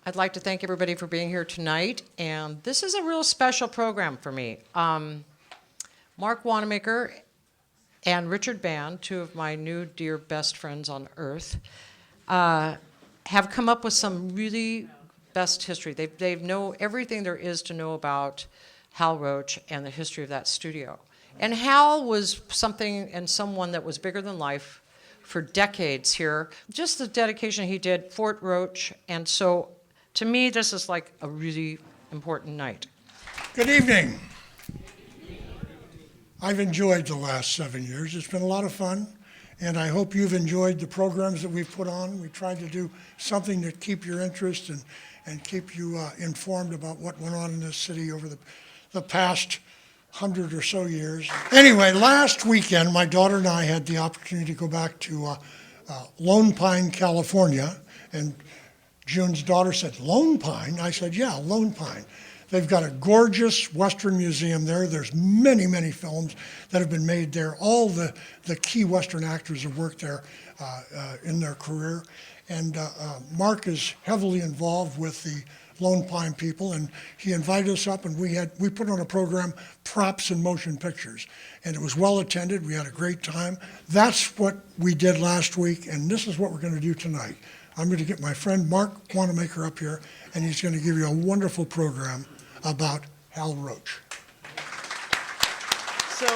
I'd like to thank everybody for being here tonight, and this is a real special program for me. Marc Wanamaker and Richard Band, two of my new dear best friends on earth, have come up with some really best history. They know everything there is to know about Hal Roach and the history of that studio. And Hal was something and someone that was bigger than life for decades here. Just the dedication he did, Fort Roach, and so to me, this is like a really important night. Good evening. I've enjoyed the last 7 years. It's been a lot of fun, and I hope you've enjoyed the programs that we've put on. We tried to do something to keep your interest and keep you informed about what went on in this city over the past 100 or so years. Anyway, last weekend, my daughter and I had the opportunity to go back to Lone Pine, California, and June's daughter said, Lone Pine? I said, yeah, Lone Pine. They've got a gorgeous Western museum there. There's many, many films that have been made there. All the key Western actors have worked there in their career. And Marc is heavily involved with the Lone Pine people, and he invited us up, and we put on a program, Props and Motion Pictures. And it was well attended. We had a great time. That's what we did last week, and this is what we're going to do tonight. I'm going to get my friend Marc Wanamaker up here, and he's going to give you a wonderful program about Hal Roach. So,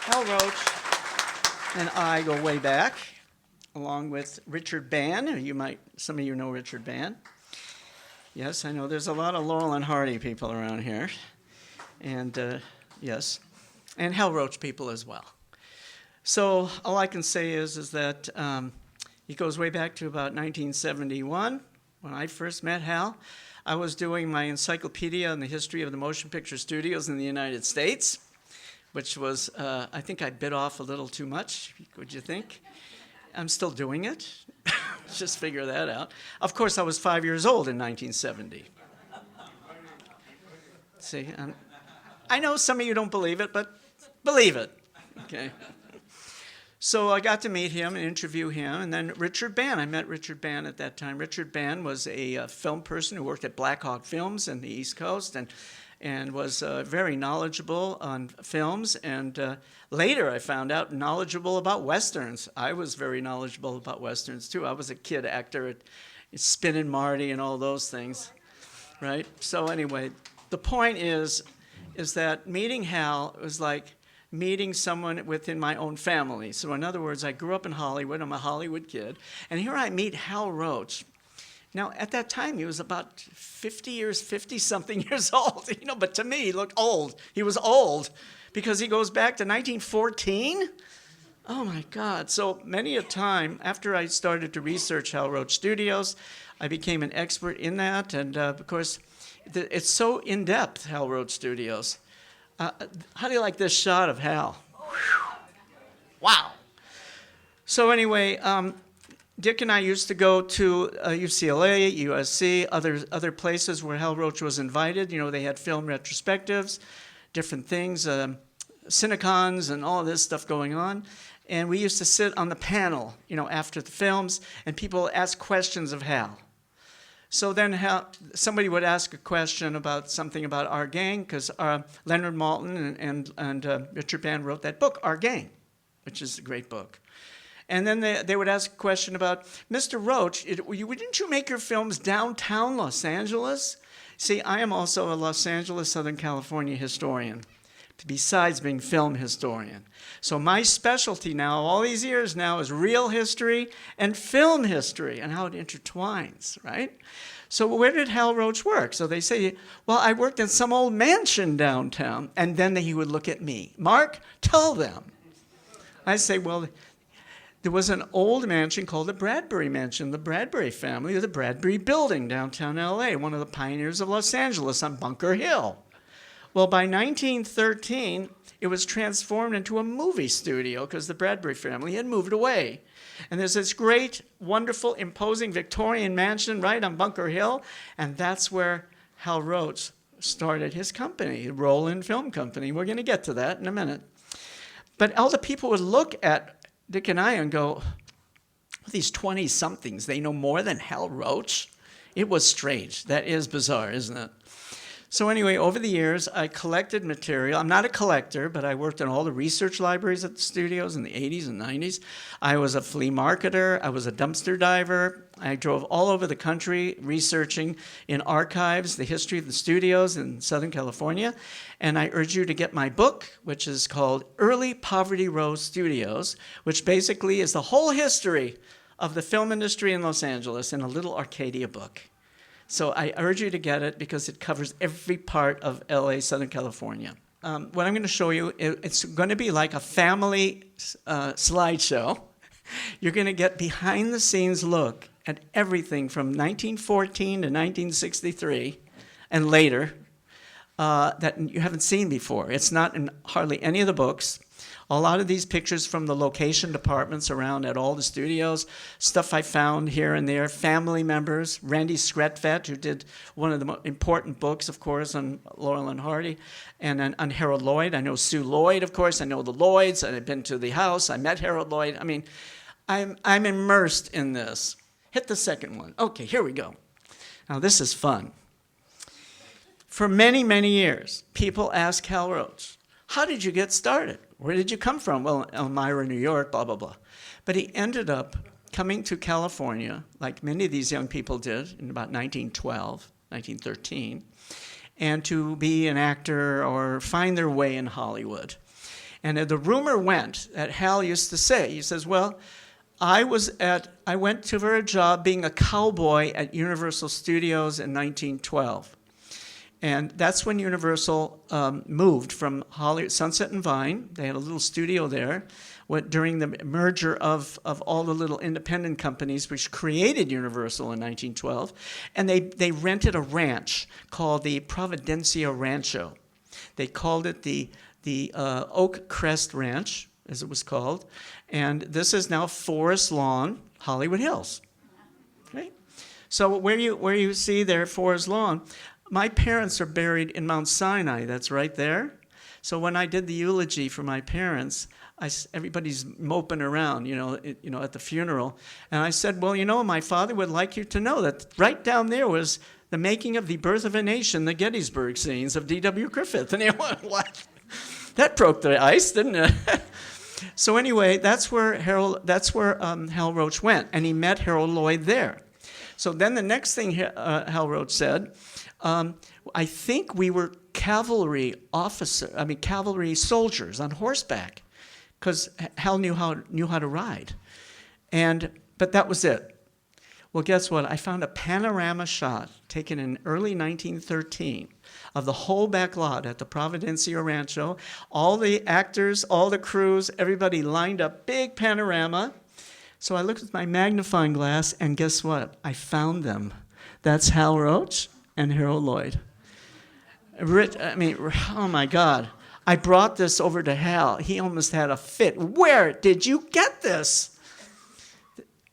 Hal Roach and I go way back, along with Richard Band. Some of you know Richard Band. Yes, I know there's a lot of Laurel and Hardy people around here, and yes, and Hal Roach people as well. So all I can say is that it goes way back to about 1971 when I first met Hal. I was doing my encyclopedia on the history of the motion picture studios in the United States, which was, I think I bit off a little too much, would you think? I'm still doing it. Just figure that out. Of course, I was 5 years old in 1970. See, I know some of you don't believe it, but believe it, okay? So I got to meet him and interview him, and then Richard Band. I met Richard Band at that time. Richard Band was a film person who worked at Black Hawk Films in the East Coast and was very knowledgeable on films, and later I found out knowledgeable about Westerns. I was very knowledgeable about Westerns, too. I was a kid actor at Spin and Marty and all those things, right? So anyway, the point is that meeting Hal was like meeting someone within my own family. So in other words, I grew up in Hollywood. I'm a Hollywood kid. And here I meet Hal Roach. Now, at that time, he was about 50-something years old. But to me, he looked old. He was old because he goes back to 1914. Oh, my God. So many a time, after I started to research Hal Roach Studios, I became an expert in that. And, of course, it's so in-depth, Hal Roach Studios. How do you like this shot of Hal? Wow. So anyway, Dick and I used to go to UCLA, USC, other places where Hal Roach was invited. They had film retrospectives, different things, Cinecons and all this stuff going on. And we used to sit on the panel, after the films, and people ask questions of Hal. So then somebody would ask a question about something about Our Gang, because Leonard Maltin and Richard Band wrote that book, Our Gang, which is a great book. And then they would ask a question about, Mr. Roach, didn't you make your films downtown Los Angeles? See, I am also a Los Angeles, Southern California historian, besides being film historian. So my specialty now, all these years now, is real history and film history and how it intertwines, right? So where did Hal Roach work? So they say, well, I worked in some old mansion downtown. And then he would look at me. Marc, tell them. I say, well, there was an old mansion called the Bradbury Mansion, the Bradbury family, or the Bradbury Building downtown LA, one of the pioneers of Los Angeles on Bunker Hill. Well, by 1913, it was transformed into a movie studio because the Bradbury family had moved away. And there's this great, wonderful, imposing Victorian mansion right on Bunker Hill, and that's where Hal Roach started his company, Roland Film Company. We're going to get to that in a minute. But all the people would look at Dick and I and go, these 20-somethings, they know more than Hal Roach? It was strange. That is bizarre, isn't it? So anyway, over the years, I collected material. I'm not a collector, but I worked in all the research libraries at the studios in the 80s and 90s. I was a flea marketer. I was a dumpster diver. I drove all over the country researching in archives the history of the studios in Southern California. And I urge you to get my book, which is called Early Poverty Row Studios, which basically is the whole history of the film industry in Los Angeles in a little Arcadia book. So I urge you to get it because it covers every part of LA, Southern California. What I'm going to show you, it's going to be like a family slideshow. You're going to get behind the scenes look at everything from 1914 to 1963 and later that you haven't seen before. It's not in hardly any of the books. A lot of these pictures from the location departments around at all the studios, stuff I found here and there, family members, Randy Skretvedt, who did one of the most important books, of course, on Laurel and Hardy, and on Harold Lloyd. I know Sue Lloyd, of course. I know the Lloyds. I've been to the house. I met Harold Lloyd. I mean, I'm immersed in this. Hit the second one. Okay, here we go. Now, this is fun. For many, many years, people ask Hal Roach, how did you get started? Where did you come from? Well, Elmira, New York, blah, blah, blah. But he ended up coming to California, like many of these young people did in about 1912, 1913, and to be an actor or find their way in Hollywood. And the rumor went that Hal used to say, he says, well, I went to for a job being a cowboy at Universal Studios in 1912. And that's when Universal moved from Hollywood, Sunset and Vine. They had a little studio there during the merger of all the little independent companies which created Universal in 1912. And they rented a ranch called the Providencia Rancho. They called it the Oak Crest Ranch, as it was called. And this is now Forest Lawn, Hollywood Hills. Okay? So where you see there, Forest Lawn, my parents are buried in Mount Sinai. That's right there. So when I did the eulogy for my parents, everybody's moping around, at the funeral. And I said, well, my father would like you to know that right down there was the making of The Birth of a Nation, the Gettysburg scenes of D.W. Griffith. And they went, what? That broke the ice, didn't it? So anyway, that's where Hal Roach went, and he met Harold Lloyd there. So then the next thing Hal Roach said, I think we were cavalry soldiers on horseback, because Hal knew how to ride, but that was it. Well, guess what? I found a panorama shot taken in early 1913 of the whole back lot at the Providencia Rancho. All the actors, all the crews, everybody lined up, big panorama. So I looked with my magnifying glass, and guess what? I found them. That's Hal Roach and Harold Lloyd. Oh my God. I brought this over to Hal. He almost had a fit. Where did you get this?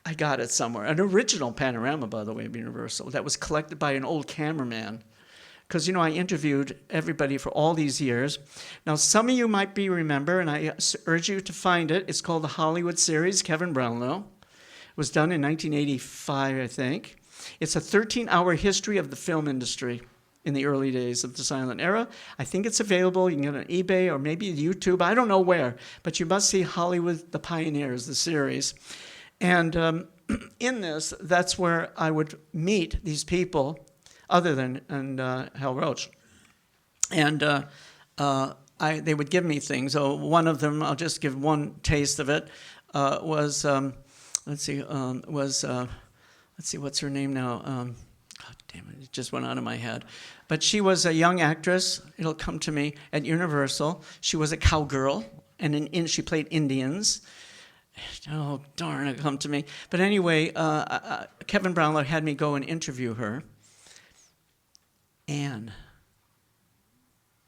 I got it somewhere. An original panorama, by the way, of Universal, that was collected by an old cameraman. Because, I interviewed everybody for all these years. Now, some of you might remember, and I urge you to find it. It's called the Hollywood series, Kevin Brownlow. It was done in 1985, I think. It's a 13-hour history of the film industry in the early days of the silent era. I think it's available. You can get it on eBay or maybe YouTube. I don't know where. But you must see Hollywood, the Pioneers, the series. And in this, that's where I would meet these people other than Hal Roach. And they would give me things. Oh, one of them, I'll just give one taste of it, was, what's her name now? God damn it, it just went out of my head. But she was a young actress. It'll come to me at Universal. She was a cowgirl, and she played Indians. Oh, darn, it'll come to me. But anyway, Kevin Brownlow had me go and interview her. Anne.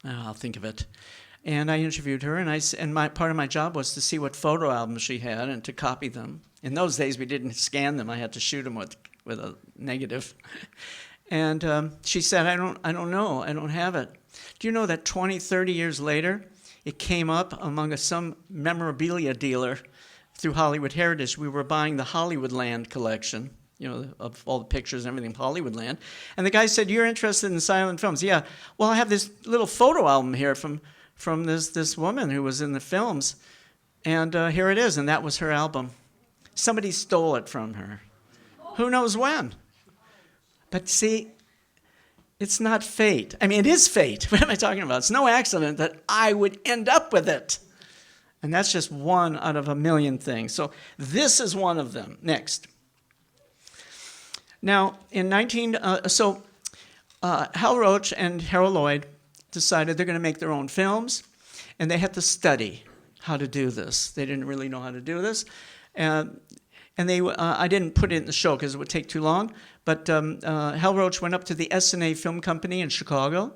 I'll think of it. And I interviewed her, and part of my job was to see what photo albums she had and to copy them. In those days, we didn't scan them. I had to shoot them with a negative. And she said, I don't know. I don't have it. Do you know that 20, 30 years later, it came up among some memorabilia dealer, through Hollywood Heritage, we were buying the Hollywoodland collection, you know, of all the pictures and everything, Hollywoodland. And the guy said, "You're interested in silent films?" "Yeah." "Well, I have this little photo album here from this woman who was in the films. And here it is." And that was her album. Somebody stole it from her. Who knows when? But see, it's not fate. I mean, it is fate. What am I talking about? It's no accident that I would end up with it. And that's just one out of a million things. So this is one of them. Next. Now, in Hal Roach and Harold Lloyd decided they're going to make their own films, and they had to study how to do this. They didn't really know how to do this. And I didn't put it in the show because it would take too long, but Hal Roach went up to the S&A Film Company in Chicago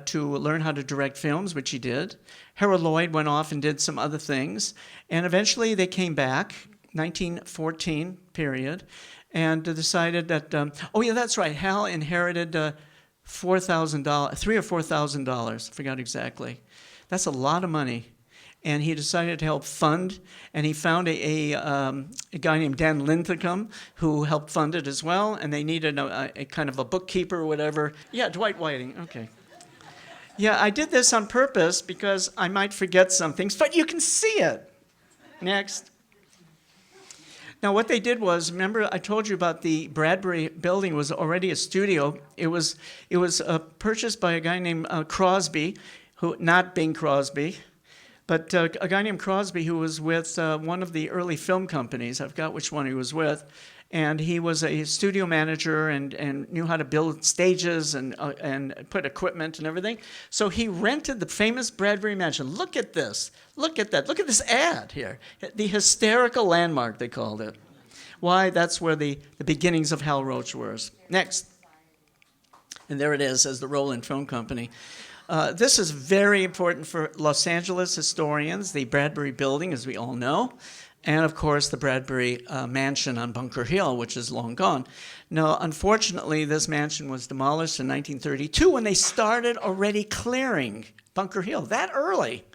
to learn how to direct films, which he did. Harold Lloyd went off and did some other things, and eventually they came back, 1914 period, and decided that, oh yeah, that's right, Hal inherited $4,000, $3,000 or $4,000, I forgot exactly. That's a lot of money. And he decided to help fund, and he found a guy named Dan Linthicum who helped fund it as well, and they needed a kind of a bookkeeper or whatever. Yeah, Dwight Whiting, okay. Yeah, I did this on purpose because I might forget some things, but you can see it. Next. Now, what they did was, remember I told you about the Bradbury building was already a studio. It was purchased by a guy named Crosby, who, not Bing Crosby, but a guy named Crosby who was with one of the early film companies. I forgot which one he was with. And he was a studio manager and knew how to build stages and put equipment and everything. So he rented the famous Bradbury Mansion. Look at this. Look at that. Look at this ad here. The hysterical landmark, they called it. Why? That's where the beginnings of Hal Roach were. Next. And there it is, as the Roland Film Company. This is very important for Los Angeles historians, the Bradbury Building, as we all know, and of course the Bradbury Mansion on Bunker Hill, which is long gone. Now, unfortunately, this mansion was demolished in 1932 when they started already clearing Bunker Hill, that early.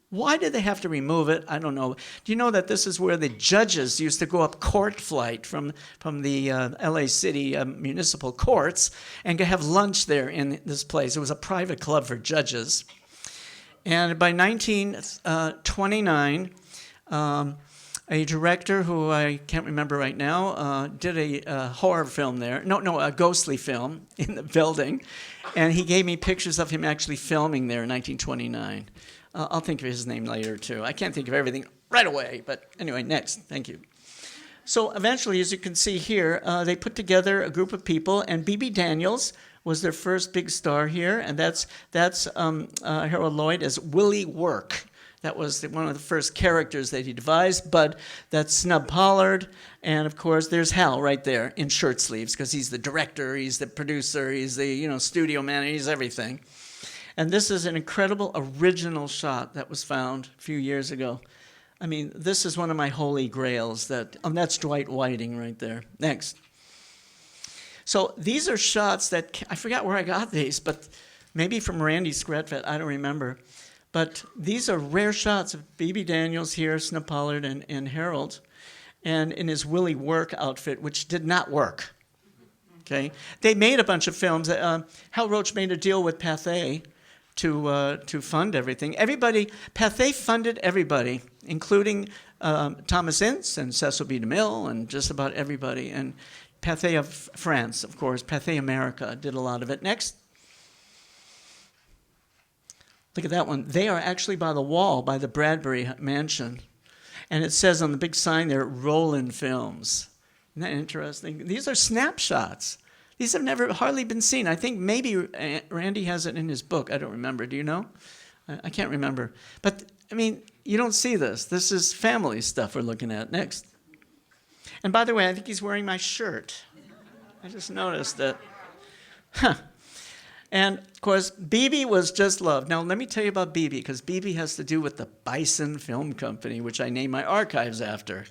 Why did they have to remove it? I don't know. Do you know that this is where the judges used to go up court flight from the LA City municipal courts and have lunch there in this place? It was a private club for judges. And by 1929, a director who I can't remember right now did a horror film there. No, a ghostly film in the building. And he gave me pictures of him actually filming there in 1929. I'll think of his name later, too. I can't think of everything right away, but anyway, next. Thank you. So eventually, as you can see here, they put together a group of people, and B.B. Daniels was their first big star here, and that's Harold Lloyd as Willie Work. That was one of the first characters that he devised, but that's Snub Pollard, and of course, there's Hal right there in shirt sleeves, because he's the director, he's the producer, he's the studio manager, he's everything. And this is an incredible original shot that was found a few years ago. I mean, this is one of my holy grails. That's Dwight Whiting right there. Next. So these are shots that, I forgot where I got these, but maybe from Randy Scretvet, I don't remember. But these are rare shots of B.B. Daniels here, Snub Pollard, and Harold, and in his Willie Work outfit, which did not work. Okay, they made a bunch of films. Hal Roach made a deal with Pathé to fund everything. Pathé funded everybody, including Thomas Ince and Cecil B. DeMille and just about everybody. And Pathé of France, of course, Pathé America did a lot of it. Next. Look at that one. They are actually by the wall, by the Bradbury Mansion. And it says on the big sign there, Roland Films. Isn't that interesting? These are snapshots. These have hardly been seen. I think maybe Randy has it in his book. I don't remember. Do you know? I can't remember. But, I mean, you don't see this. This is family stuff we're looking at. Next. And by the way, I think he's wearing my shirt. I just noticed that. Huh. And, of course, BB was just loved. Now, let me tell you about BB, because BB has to do with the Bison Film Company, which I named my archives after.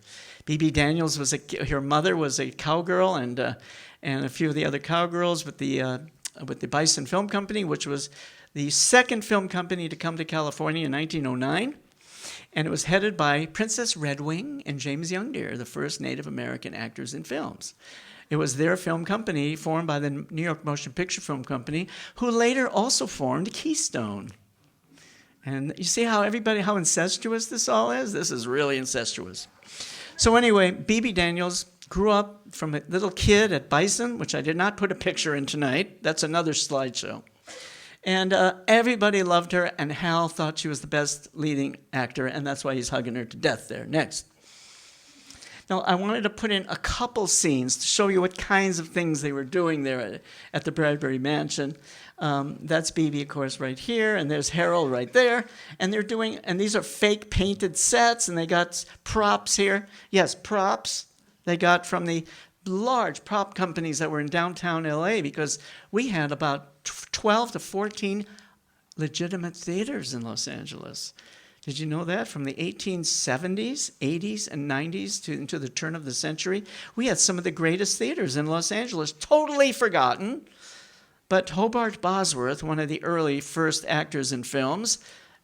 BB Daniels her mother was a cowgirl, and a few of the other cowgirls with the Bison Film Company, which was the second film company to come to California in 1909. And it was headed by Princess Redwing and James Young Deere, the first Native American actors in films. It was their film company, formed by the New York Motion Picture Film Company, who later also formed Keystone. And you see how incestuous this all is? This is really incestuous. So anyway, Bebe Daniels grew up from a little kid at Bison, which I did not put a picture in tonight. That's another slideshow. And everybody loved her, and Hal thought she was the best leading actor, and that's why he's hugging her to death there. Next. Now, I wanted to put in a couple scenes to show you what kinds of things they were doing there at the Bradbury Mansion. That's Bebe, of course, right here, and there's Harold right there. And these are fake painted sets, and they got props here. Yes, props they got from the large prop companies that were in downtown LA, because we had about 12 to 14 legitimate theaters in Los Angeles. Did you know that? From the 1870s, 80s, and 90s into the turn of the century, we had some of the greatest theaters in Los Angeles, totally forgotten. But Hobart Bosworth, one of the early first actors in films,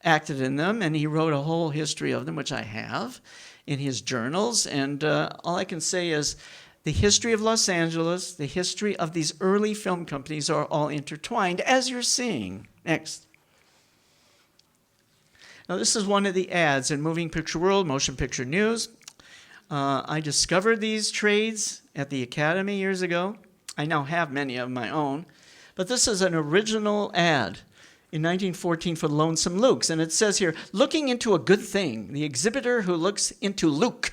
acted in them, and he wrote a whole history of them, which I have in his journals. And all I can say is the history of Los Angeles, the history of these early film companies are all intertwined, as you're seeing. Next. Now, this is one of the ads in Moving Picture World, Motion Picture News. I discovered these trades at the Academy years ago. I now have many of my own. But this is an original ad in 1914 for Lonesome Luke's. And it says here, looking into a good thing, the exhibitor who looks into Luke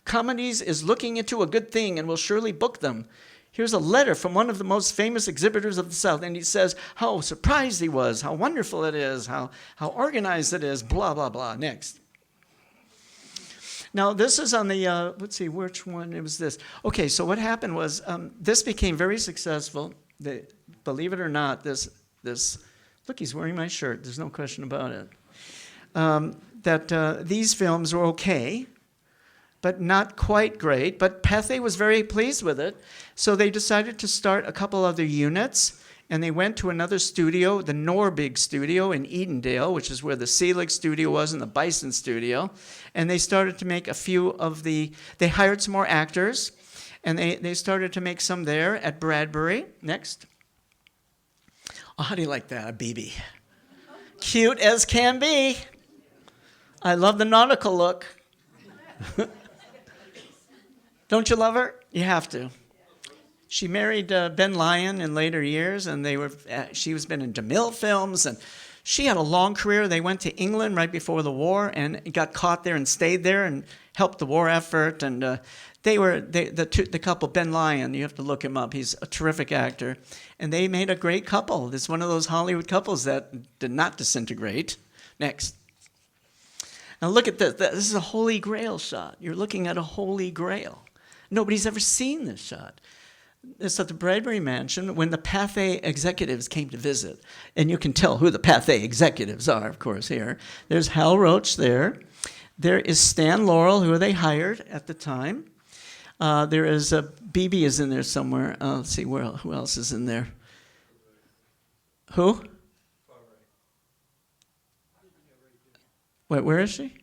Comedies is looking into a good thing and will surely book them. Here's a letter from one of the most famous exhibitors of the South, and he says how surprised he was, how wonderful it is, how organized it is, blah, blah, blah. Next. Now, this is on the, let's see, which one it was this. Okay, so what happened was this became very successful. Believe it or not, this, look, he's wearing my shirt. There's no question about it. These films were okay, but not quite great. But Pathé was very pleased with it. So they decided to start a couple other units, and they went to another studio, the Norbig studio in Edendale, which is where the Selig studio was and the Bison studio. And they started to make a few of they hired some more actors, and they started to make some there at Bradbury. Next. Oh, how do you like that, a BB? Cute as can be. I love the nautical look. Don't you love her? You have to. She married Ben Lyon in later years, and she was been in DeMille films, and she had a long career. They went to England right before the war and got caught there and stayed there and helped the war effort. And the couple, Ben Lyon, you have to look him up. He's a terrific actor, and they made a great couple. It's one of those Hollywood couples that did not disintegrate. Next. Now look at this. This is a Holy Grail shot. You're looking at a Holy Grail. Nobody's ever seen this shot. It's at the Bradbury Mansion when the Pathé executives came to visit. And you can tell who the Pathé executives are, of course, here. There's Hal Roach there. There is Stan Laurel, who they hired at the time. There is Bebe is in there somewhere. Let's see, who else is in there? Who? Wait, where is she?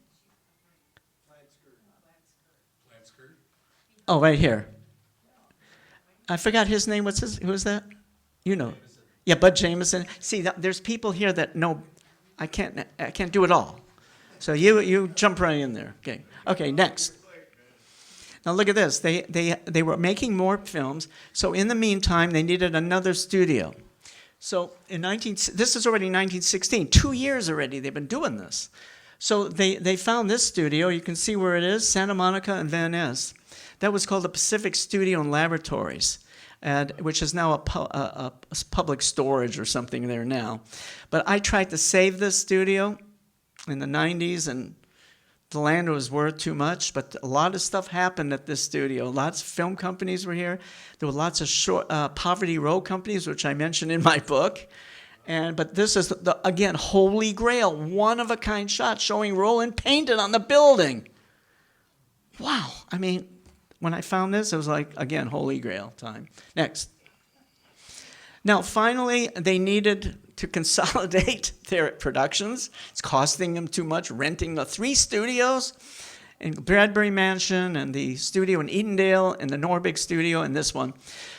Oh, right here. I forgot his name. Who is that? You know. Yeah, Bud Jameson. See, there's people here that know I can't do it all. So you jump right in there. Okay, next. Now look at this. They were making more films. So in the meantime, they needed another studio. So this is already 1916. 2 years already they've been doing this. So they found this studio. You can see where it is, Santa Monica and Van Ness. That was called the Pacific Studio and Laboratories, which is now a public storage or something there now. But I tried to save this studio in the 90s, and the land was worth too much. But a lot of stuff happened at this studio. Lots of film companies were here. There were lots of Poverty Row companies, which I mentioned in my book. But this is, again, Holy Grail, one-of-a-kind shot showing Roland painted on the building. Wow. I mean, when I found this, it was like, again, Holy Grail time. Next. Now, finally, they needed to consolidate their productions. It's costing them too much, renting the 3 studios in Bradbury Mansion and the studio in Edendale and the Norbig studio and this one.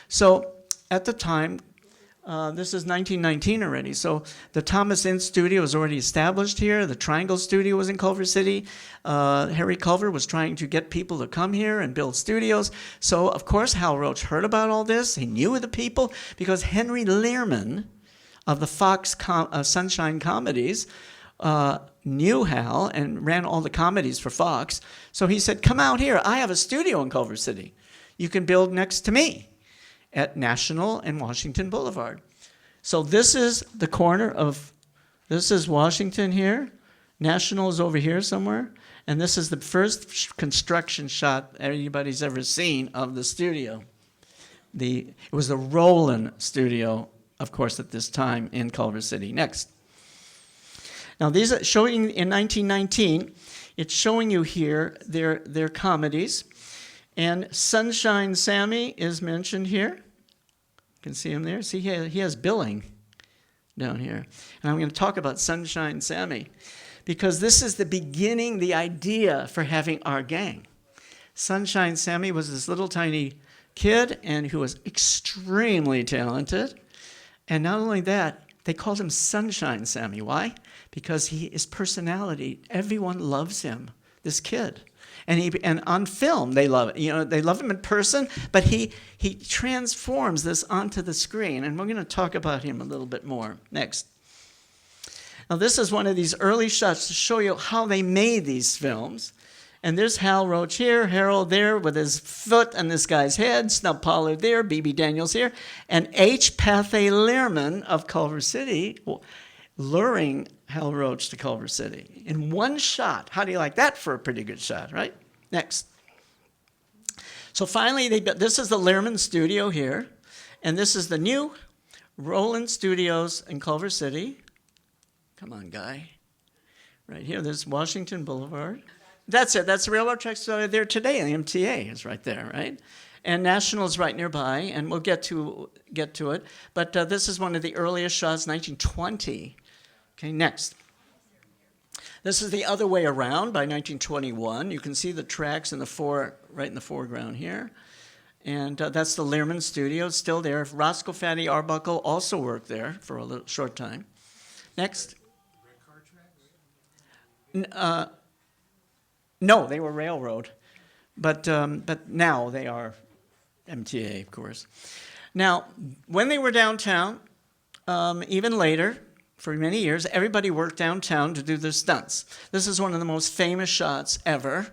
So at the time, this is 1919 already, so the Thomas Ince studio was already established here. The Triangle studio was in Culver City. Harry Culver was trying to get people to come here and build studios. So, of course, Hal Roach heard about all this. He knew the people because Henry Lehrman of the Fox Sunshine Comedies knew Hal and ran all the comedies for Fox. So he said, come out here. I have a studio in Culver City. You can build next to me at National and Washington Boulevard. So this is the corner of, this is Washington here. National is over here somewhere. And this is the first construction shot anybody's ever seen of the studio. It was the Roland Studio, of course, at this time in Culver City. Next. Now these are showing in 1919. It's showing you here their comedies. And Sunshine Sammy is mentioned here. You can see him there. See, he has billing down here. And I'm going to talk about Sunshine Sammy because this is the beginning, the idea for having our gang. Sunshine Sammy was this little tiny kid and who was extremely talented. And not only that, they called him Sunshine Sammy. Why? Because his personality, everyone loves him, this kid. And on film, they love it. You know, they love him in person, but he transforms this onto the screen. And we're going to talk about him a little bit more next. Now, this is one of these early shots to show you how they made these films. And there's Hal Roach here, Harold there with his foot on this guy's head, Snub Pollard there, B.B. Daniels here, and H. Pathé Lehrman of Culver City luring Hal Roach to Culver City in one shot. How do you like that for a pretty good shot, right? Next. So finally, this is the Lehrman studio here, and this is the new Roland Studios in Culver City. Come on, guy. Right here, there's Washington Boulevard. That's it. That's the railroad tracks there today. The MTA is right there, right? And National is right nearby, and we'll get to it. But this is one of the earliest shots, 1920. Okay, next. This is the other way around by 1921. You can see the tracks right in the foreground here. And that's the Lehrman studio. It's still there. Roscoe Fatty Arbuckle also worked there for a short time. Next. No, they were railroad. But now they are MTA, of course. Now, when they were downtown, even later, for many years, everybody worked downtown to do their stunts. This is one of the most famous shots ever,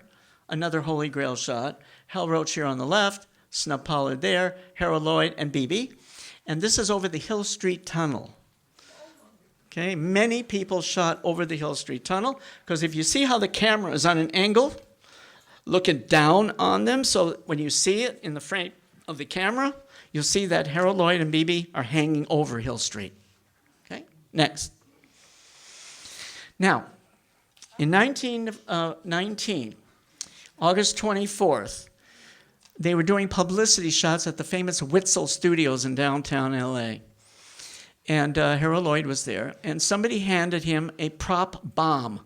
another Holy Grail shot. Hal Roach here on the left, Snub Pollard there, Harold Lloyd, and BB. And this is over the Hill Street Tunnel. Okay, many people shot over the Hill Street Tunnel, because if you see how the camera is on an angle, looking down on them, so when you see it in the frame of the camera, you'll see that Harold Lloyd and BB are hanging over Hill Street. Next. Now, in 1919, August 24th, they were doing publicity shots at the famous Witzel Studios in downtown LA. And Harold Lloyd was there, and somebody handed him a prop bomb.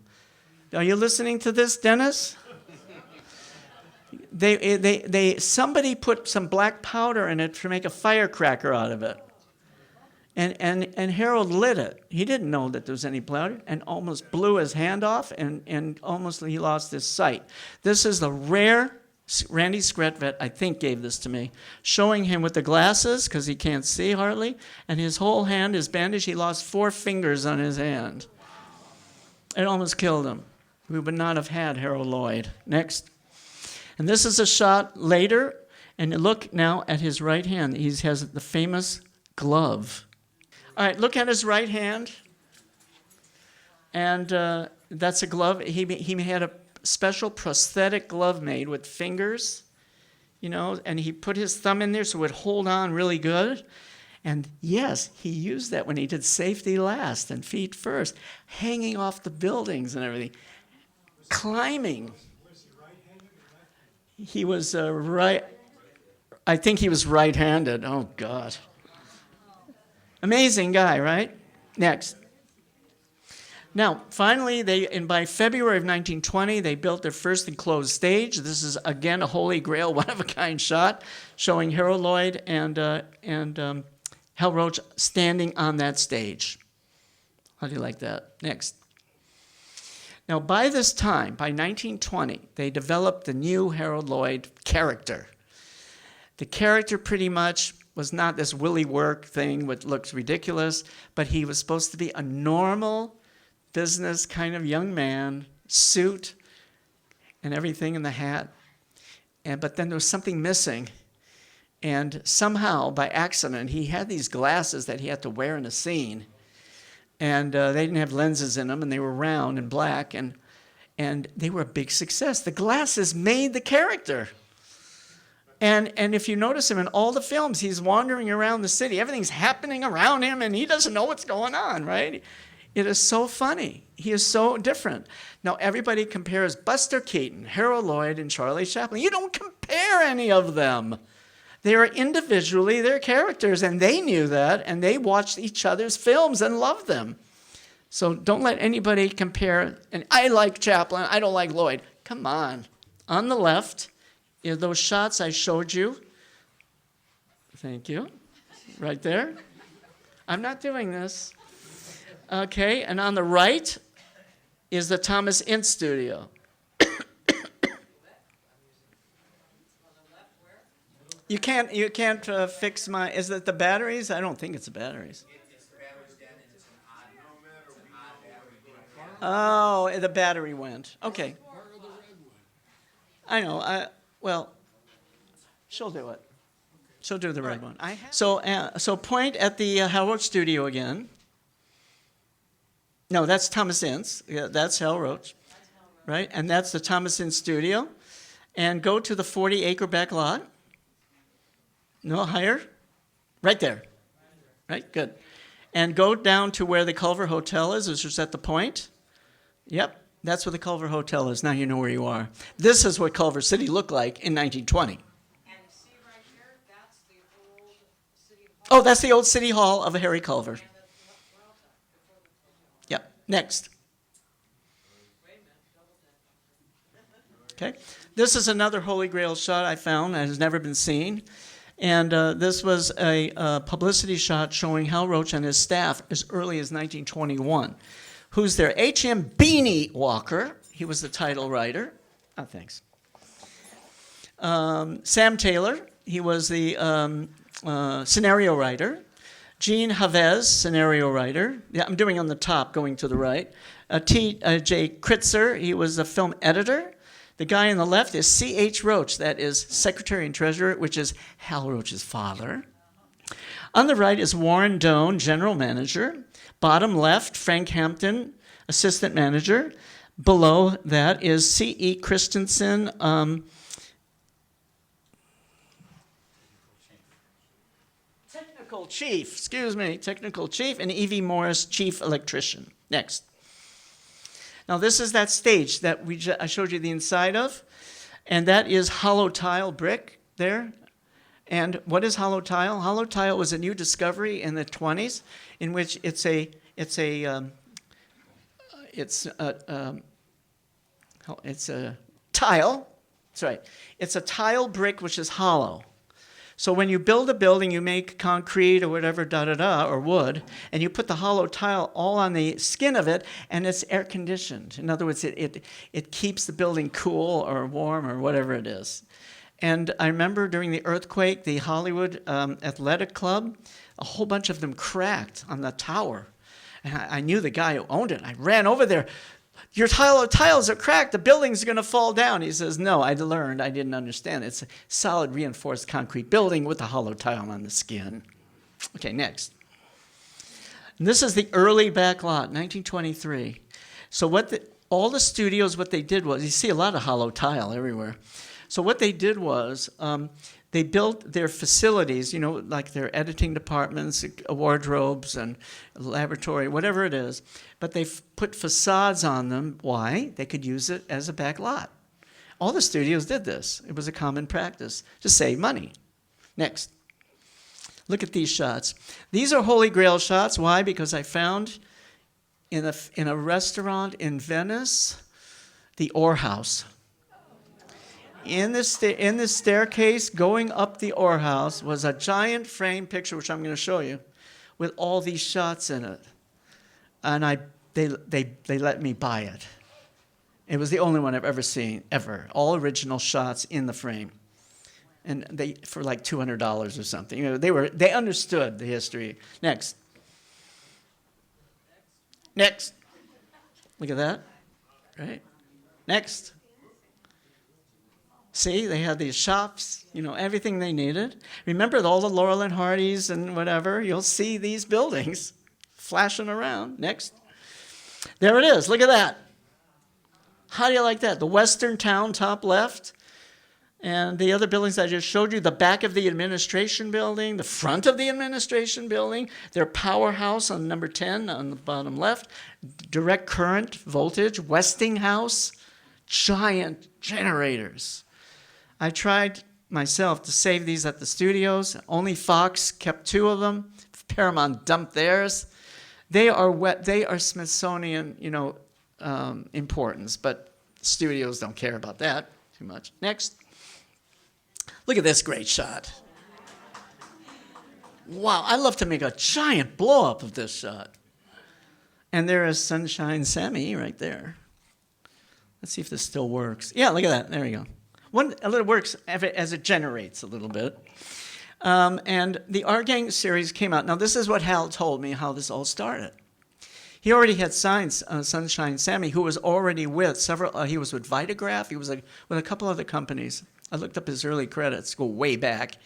Are you listening to this, Dennis? Somebody put some black powder in it to make a firecracker out of it. And Harold lit it. He didn't know that there was any powder and almost blew his hand off and almost he lost his sight. This is the rare, Randy Skretvet, I think, gave this to me, showing him with the glasses because he can't see hardly, and his whole hand is bandaged. He lost 4 fingers on his hand. It almost killed him. We would not have had Harold Lloyd. Next. And this is a shot later, and look now at his right hand. He has the famous glove. All right, look at his right hand. And that's a glove. He had a special prosthetic glove made with fingers, and he put his thumb in there so it would hold on really good. And yes, he used that when he did Safety Last and Feet First, hanging off the buildings and everything, climbing. He was right. I think he was right-handed. Oh, God. Amazing guy, right? Next. Now, finally, by February of 1920, they built their first enclosed stage. This is, again, a holy grail, one-of-a-kind shot showing Harold Lloyd and Hal Roach standing on that stage. How do you like that? Next. Now, by this time, by 1920, they developed the new Harold Lloyd character. The character pretty much was not this willy work thing which looks ridiculous, but he was supposed to be a normal business kind of young man, suit and everything in the hat. But then there was something missing. And somehow, by accident, he had these glasses that he had to wear in a scene. And they didn't have lenses in them, and they were round and black, and they were a big success. The glasses made the character. And if you notice him in all the films, he's wandering around the city. Everything's happening around him, and he doesn't know what's going on, right? It is so funny. He is so different. Now, everybody compares Buster Keaton, Harold Lloyd, and Charlie Chaplin. You don't compare any of them. They are individually their characters, and they knew that, and they watched each other's films and loved them. So don't let anybody compare. And I like Chaplin. I don't like Lloyd. Come on. On the left, those shots I showed you. Thank you. Right there. I'm not doing this. Okay, and on the right is the Thomas Ince Studio. You can't fix my, is it the batteries? I don't think it's the batteries. Oh, the battery went. Okay. I know. Well, she'll do it. She'll do the red one. So point at the Hal Roach Studio again. No, that's Thomas Ince. Yeah, that's Hal Roach, right? And that's the Thomas Ince Studio. And go to the 40-acre back lot. No, higher? Right there. Right, good. And go down to where the Culver Hotel is, which is at the point. Yep, that's where the Culver Hotel is. Now you know where you are. This is what Culver City looked like in 1920. And see right here, that's the old city hall. Oh, that's the old City Hall of Harry Culver. Yep, next. Okay, this is another Holy Grail shot I found that has never been seen. And this was a publicity shot showing Hal Roach and his staff as early as 1921. Who's there? H.M. Beanie Walker. He was the title writer. Oh, thanks. Sam Taylor. He was the scenario writer. Gene Havez, scenario writer. Yeah, I'm doing on the top, going to the right. T.J. Kritzer. He was a film editor. The guy on the left is C.H. Roach, that is Secretary and Treasurer, which is Hal Roach's father. On the right is Warren Doan, General Manager. Bottom left, Frank Hampton, Assistant Manager. Below that is C.E. Christensen, Technical Chief, and E.V. Morris, Chief Electrician. Next. Now, this is that stage that I showed you the inside of, and that is hollow tile brick there. And what is hollow tile? Hollow tile was a new discovery in the 20s, in which it's a tile. That's right. It's a tile brick which is hollow. So when you build a building, you make concrete or whatever, or wood, and you put the hollow tile all on the skin of it, and it's air conditioned. In other words, it keeps the building cool or warm or whatever it is. And I remember during the earthquake, the Hollywood Athletic Club, a whole bunch of them cracked on the tower. And I knew the guy who owned it. I ran over there. Your tiles are cracked. The building's going to fall down. He says, no, I learned. I didn't understand. It's a solid reinforced concrete building with a hollow tile on the skin. Okay, next. And this is the early back lot, 1923. So all the studios, what they did was, you see a lot of hollow tile everywhere. So what they did was they built their facilities, like their editing departments, wardrobes and laboratory, whatever it is, but they put facades on them. Why? They could use it as a back lot. All the studios did this. It was a common practice to save money. Next. Look at these shots. These are Holy Grail shots. Why? Because I found in a restaurant in Venice, the Ore House. In the staircase going up the Ore House was a giant frame picture, which I'm going to show you, with all these shots in it. And they let me buy it. It was the only one I've ever seen, ever. All original shots in the frame. And they for like $200 or something. You know, they understood the history. Next. Next. Look at that. Right? Next. See, they had these shops, you know, everything they needed. Remember all the Laurel and Hardys and whatever? You'll see these buildings flashing around. Next. There it is. Look at that. How do you like that? The Western Town, top left. And the other buildings I just showed you, the back of the administration building, the front of the administration building, their powerhouse on number 10 on the bottom left, direct current voltage, Westinghouse, giant generators. I tried myself to save these at the studios. Only Fox kept 2 of them. Paramount dumped theirs. They are Smithsonian, you know, importance, but studios don't care about that too much. Next. Look at this great shot. Wow, I love to make a giant blow-up of this shot. And there is Sunshine Sammy right there. Let's see if this still works. Yeah, look at that. There you go. It works as it generates a little bit. And the Our Gang series came out. Now, this is what Hal told me how this all started. He already had signed Sunshine Sammy, who was already with several. He was with Vitagraph. He was with a couple other companies. I looked up his early credits, go way back.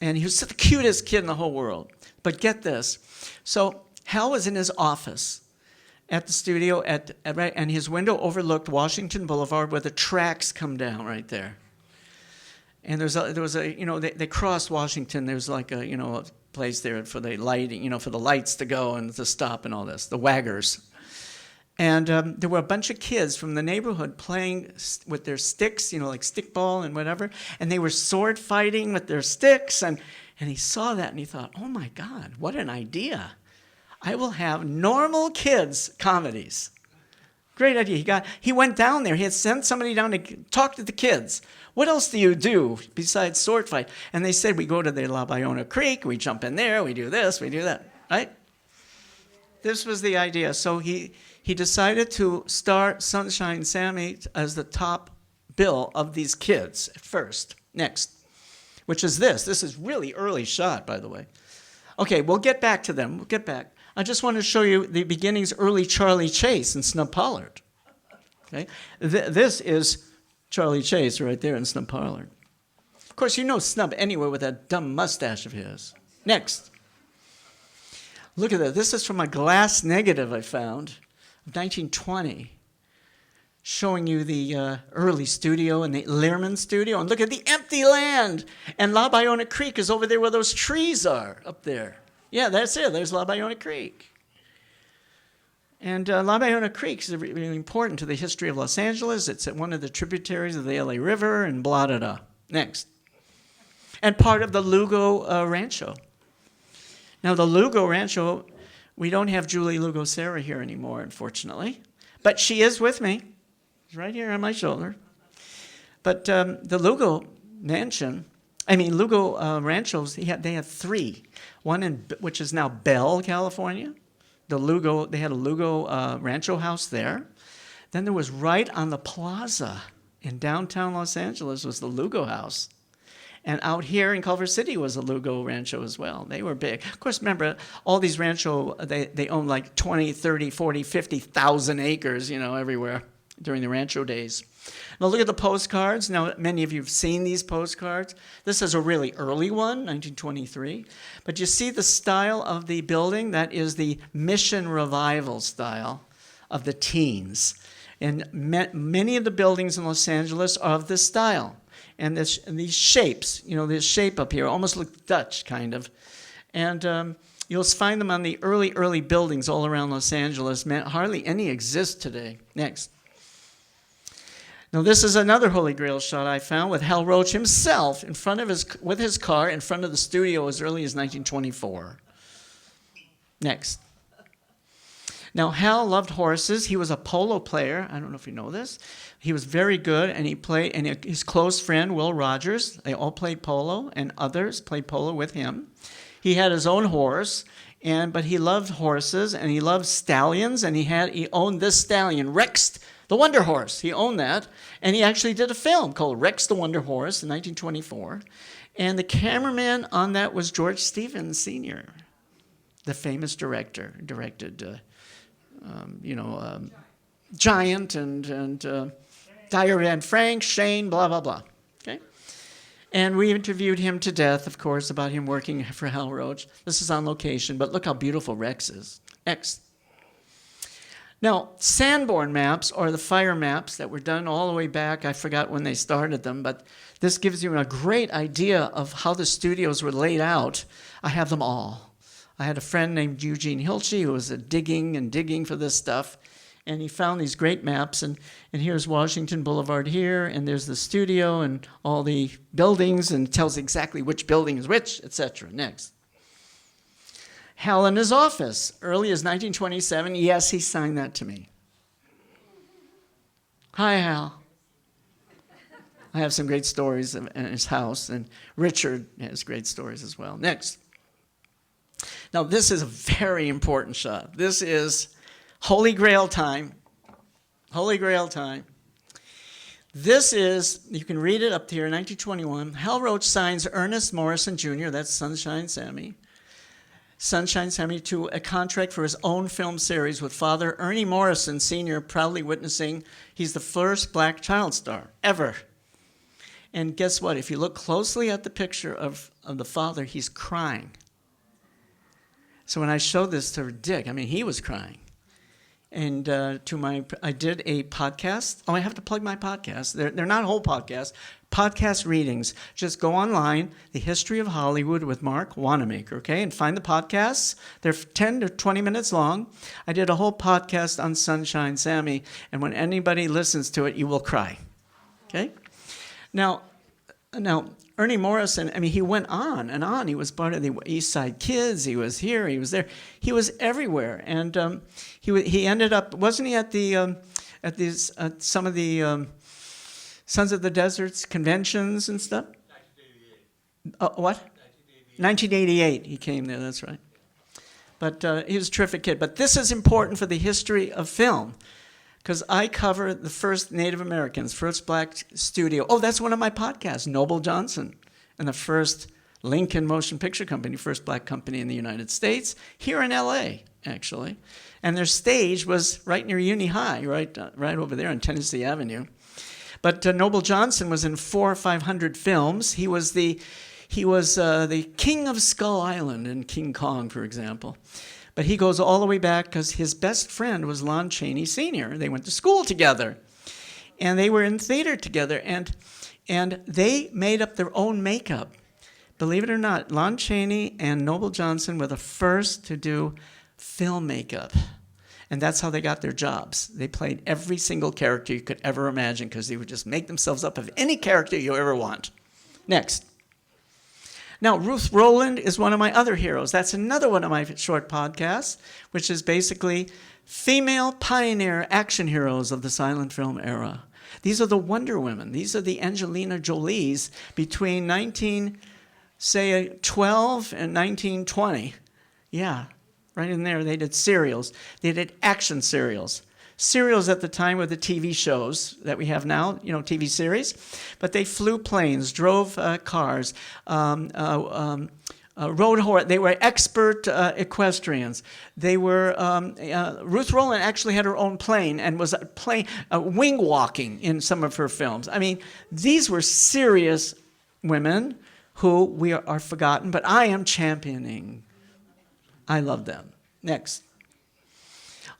And he was the cutest kid in the whole world. But get this. So Hal was in his office at the studio, and his window overlooked Washington Boulevard where the tracks come down right there. And there was a, you know, they crossed Washington. There was like a, you know, a place there for the lighting, you know, for the lights to go and to stop and all this, the waggers. And there were a bunch of kids from the neighborhood playing with their sticks, you know, like stickball and whatever. And they were sword fighting with their sticks. And he saw that and he thought, oh my God, what an idea. I will have normal kids comedies. Great idea. He went down there. He had sent somebody down to talk to the kids. What else do you do besides sword fight? And they said, we go to the La Bayona Creek, we jump in there, we do this, we do that, right? This was the idea. So he decided to start Sunshine Sammy as the top bill of these kids at first. Next, which is this. This is really early shot, by the way. Okay, we'll get back to them. We'll get back. I just want to show you the beginnings, early Charlie Chase and Snub Pollard. Okay, this is Charlie Chase right there in Snub Pollard. Of course, you know Snub anywhere with that dumb mustache of his. Next. Look at that. This is from a glass negative I found of 1920, showing you the early studio and the Learman studio. And look at the empty land. And La Bayona Creek is over there where those trees are up there. Yeah, that's it. There's La Bayona Creek. And La Bayona Creek is really important to the history of Los Angeles. It's at one of the tributaries of the LA River and blah, blah, blah. Next. And part of the Lugo Rancho. Now, the Lugo Rancho, we don't have Julie Lugo Serra here anymore, unfortunately. But she is with me. She's right here on my shoulder. But the Lugo Mansion, Lugo Ranchos, they had 3. One which is now Bell, California. They had a Lugo Rancho house there. Then there was right on the plaza in downtown Los Angeles was the Lugo house. And out here in Culver City was a Lugo Rancho as well. They were big. Of course, remember, all these rancho, they owned like 20, 30, 40, 50,000 acres, you know, everywhere during the rancho days. Now look at the postcards. Now, many of you have seen these postcards. This is a really early one, 1923. But you see the style of the building? That is the Mission Revival style of the teens. And many of the buildings in Los Angeles are of this style. And these shapes, you know, this shape up here almost look Dutch, kind of. And you'll find them on the early buildings all around Los Angeles. Hardly any exist today. Next. Now this is another Holy Grail shot I found with Hal Roach himself with his car in front of the studio as early as 1924. Next. Now Hal loved horses. He was a polo player. I don't know if you know this. He was very good, and his close friend Will Rogers, they all played polo, and others played polo with him. He had his own horse, but he loved horses, and he loved stallions, and he owned this stallion, Rex the Wonder Horse. He owned that, and he actually did a film called Rex the Wonder Horse in 1924, and the cameraman on that was George Stevens Sr., the famous director, directed Giant and Diary of Anne Frank, Shane, blah, blah, blah. Okay? And we interviewed him to death, of course, about him working for Hal Roach. This is on location, but look how beautiful Rex is. X. Now, Sanborn maps are the fire maps that were done all the way back. I forgot when they started them, but this gives you a great idea of how the studios were laid out. I have them all. I had a friend named Eugene Hilche who was digging for this stuff. And he found these great maps, and here's Washington Boulevard here, and there's the studio and all the buildings, and it tells exactly which building is which, etc. Next. Hal in his office, early as 1927. Yes, he signed that to me. Hi, Hal. I have some great stories in his house, and Richard has great stories as well. Next. Now, this is a very important shot. This is Holy Grail time. Holy Grail time. This is, you can read it up here, 1921. Hal Roach signs Ernest Morrison Jr., that's Sunshine Sammy, to a contract for his own film series with father Ernie Morrison Sr. proudly witnessing he's the first black child star ever. And guess what? If you look closely at the picture of the father, he's crying. So when I showed this to Dick, he was crying. And I did a podcast. Oh, I have to plug my podcast. They're not whole podcasts. Podcast readings. Just go online, The History of Hollywood with Marc Wanamaker, okay? And find the podcasts. They're 10 to 20 minutes long. I did a whole podcast on Sunshine Sammy, and when anybody listens to it, you will cry, okay? Now, Ernie Morrison, he went on and on. He was part of the East Side Kids. He was here. He was there. He was everywhere. And he ended up, wasn't he at some of the Sons of the Deserts conventions and stuff? 1988. What? 1988. He came there. That's right. But he was a terrific kid. But this is important for the history of film, because I cover the first Native Americans, first black studio. Oh, that's one of my podcasts, Noble Johnson, and the first Lincoln Motion Picture Company, first black company in the United States, here in L.A., actually. And their stage was right near Uni High, right over there on Tennessee Avenue. But Noble Johnson was in 400 or 500 films. He was the king of Skull Island in King Kong, for example. But he goes all the way back because his best friend was Lon Chaney Sr. They went to school together, and they were in theater together, and they made up their own makeup. Believe it or not, Lon Chaney and Noble Johnson were the first to do film makeup, and that's how they got their jobs. They played every single character you could ever imagine because they would just make themselves up of any character you ever want. Next. Now, Ruth Rowland is one of my other heroes. That's another one of my short podcasts, which is basically female pioneer action heroes of the silent film era. These are the Wonder Women. These are the Angelina Jolies between 1912 and 1920. Yeah, right in there. They did serials. They did action serials. Serials at the time were the TV shows that we have now, TV series. But they flew planes, drove cars, rode horse. They were expert equestrians. They were, Ruth Rowland actually had her own plane and was wing walking in some of her films. These were serious women who we are forgotten, but I am championing. I love them. Next.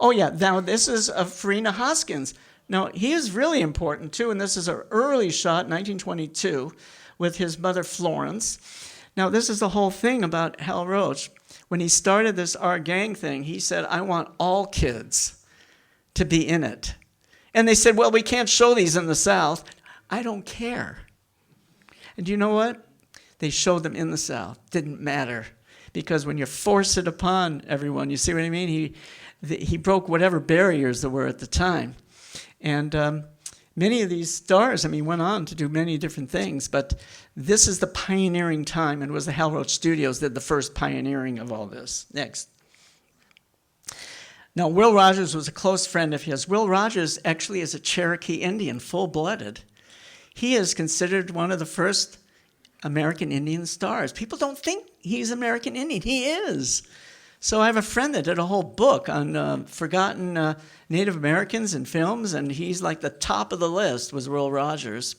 Oh, yeah, now this is Farina Hoskins. Now, he is really important, too, and this is an early shot, 1922, with his mother, Florence. Now, this is the whole thing about Hal Roach. When he started this Our Gang thing, he said, I want all kids to be in it. And they said, well, we can't show these in the South. I don't care. And do you know what? They showed them in the South. Didn't matter. Because when you force it upon everyone, you see what I mean? He broke whatever barriers there were at the time. And many of these stars, went on to do many different things, but this is the pioneering time, and it was the Hal Roach Studios that did the first pioneering of all this. Next. Now, Will Rogers was a close friend of his. Will Rogers actually is a Cherokee Indian, full-blooded. He is considered one of the first American Indian stars. People don't think he's American Indian. He is. So I have a friend that did a whole book on forgotten Native Americans in films, and he's like the top of the list was Will Rogers.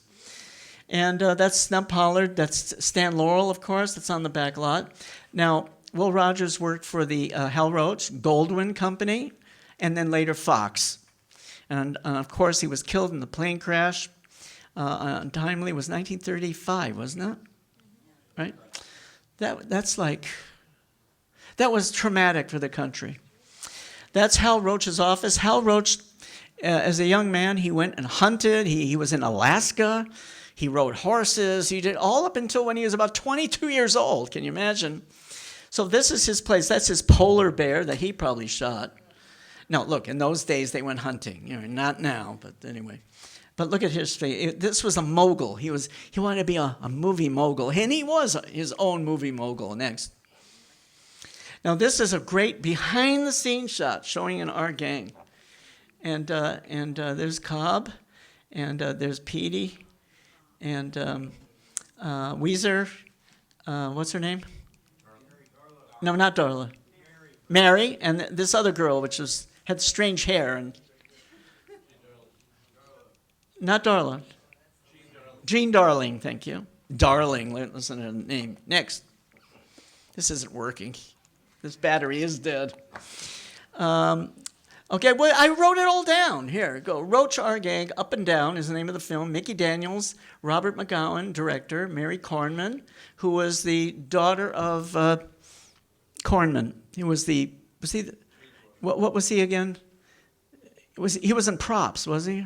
And that's Snub Pollard. That's Stan Laurel, of course. That's on the back lot. Now, Will Rogers worked for the Hal Roach, Goldwyn Company, and then later Fox. And of course, he was killed in the plane crash. Untimely was 1935, wasn't it? Right? That was traumatic for the country. That's Hal Roach's office. Hal Roach, as a young man, he went and hunted. He was in Alaska. He rode horses. He did all up until when he was about 22 years old. Can you imagine? So this is his place. That's his polar bear that he probably shot. Now, look, in those days, they went hunting. Not now, but anyway. But look at history. This was a mogul. He wanted to be a movie mogul, and he was his own movie mogul. Next. Now, this is a great behind-the-scenes shot showing our gang. And there's Cobb, and there's Petey, and Weezer. What's her name? No, not Darla. Mary, and this other girl, which had strange hair. And not Darla. Jean Darling, thank you. Darling, listen to the name. Next. This isn't working. This battery is dead. Okay, well, I wrote it all down. Here, go. Roach Our Gang, Up and Down is the name of the film. Mickey Daniels, Robert McGowan, director. Mary Kornman, who was the daughter of Kornman. What was he again? He was in props, was he?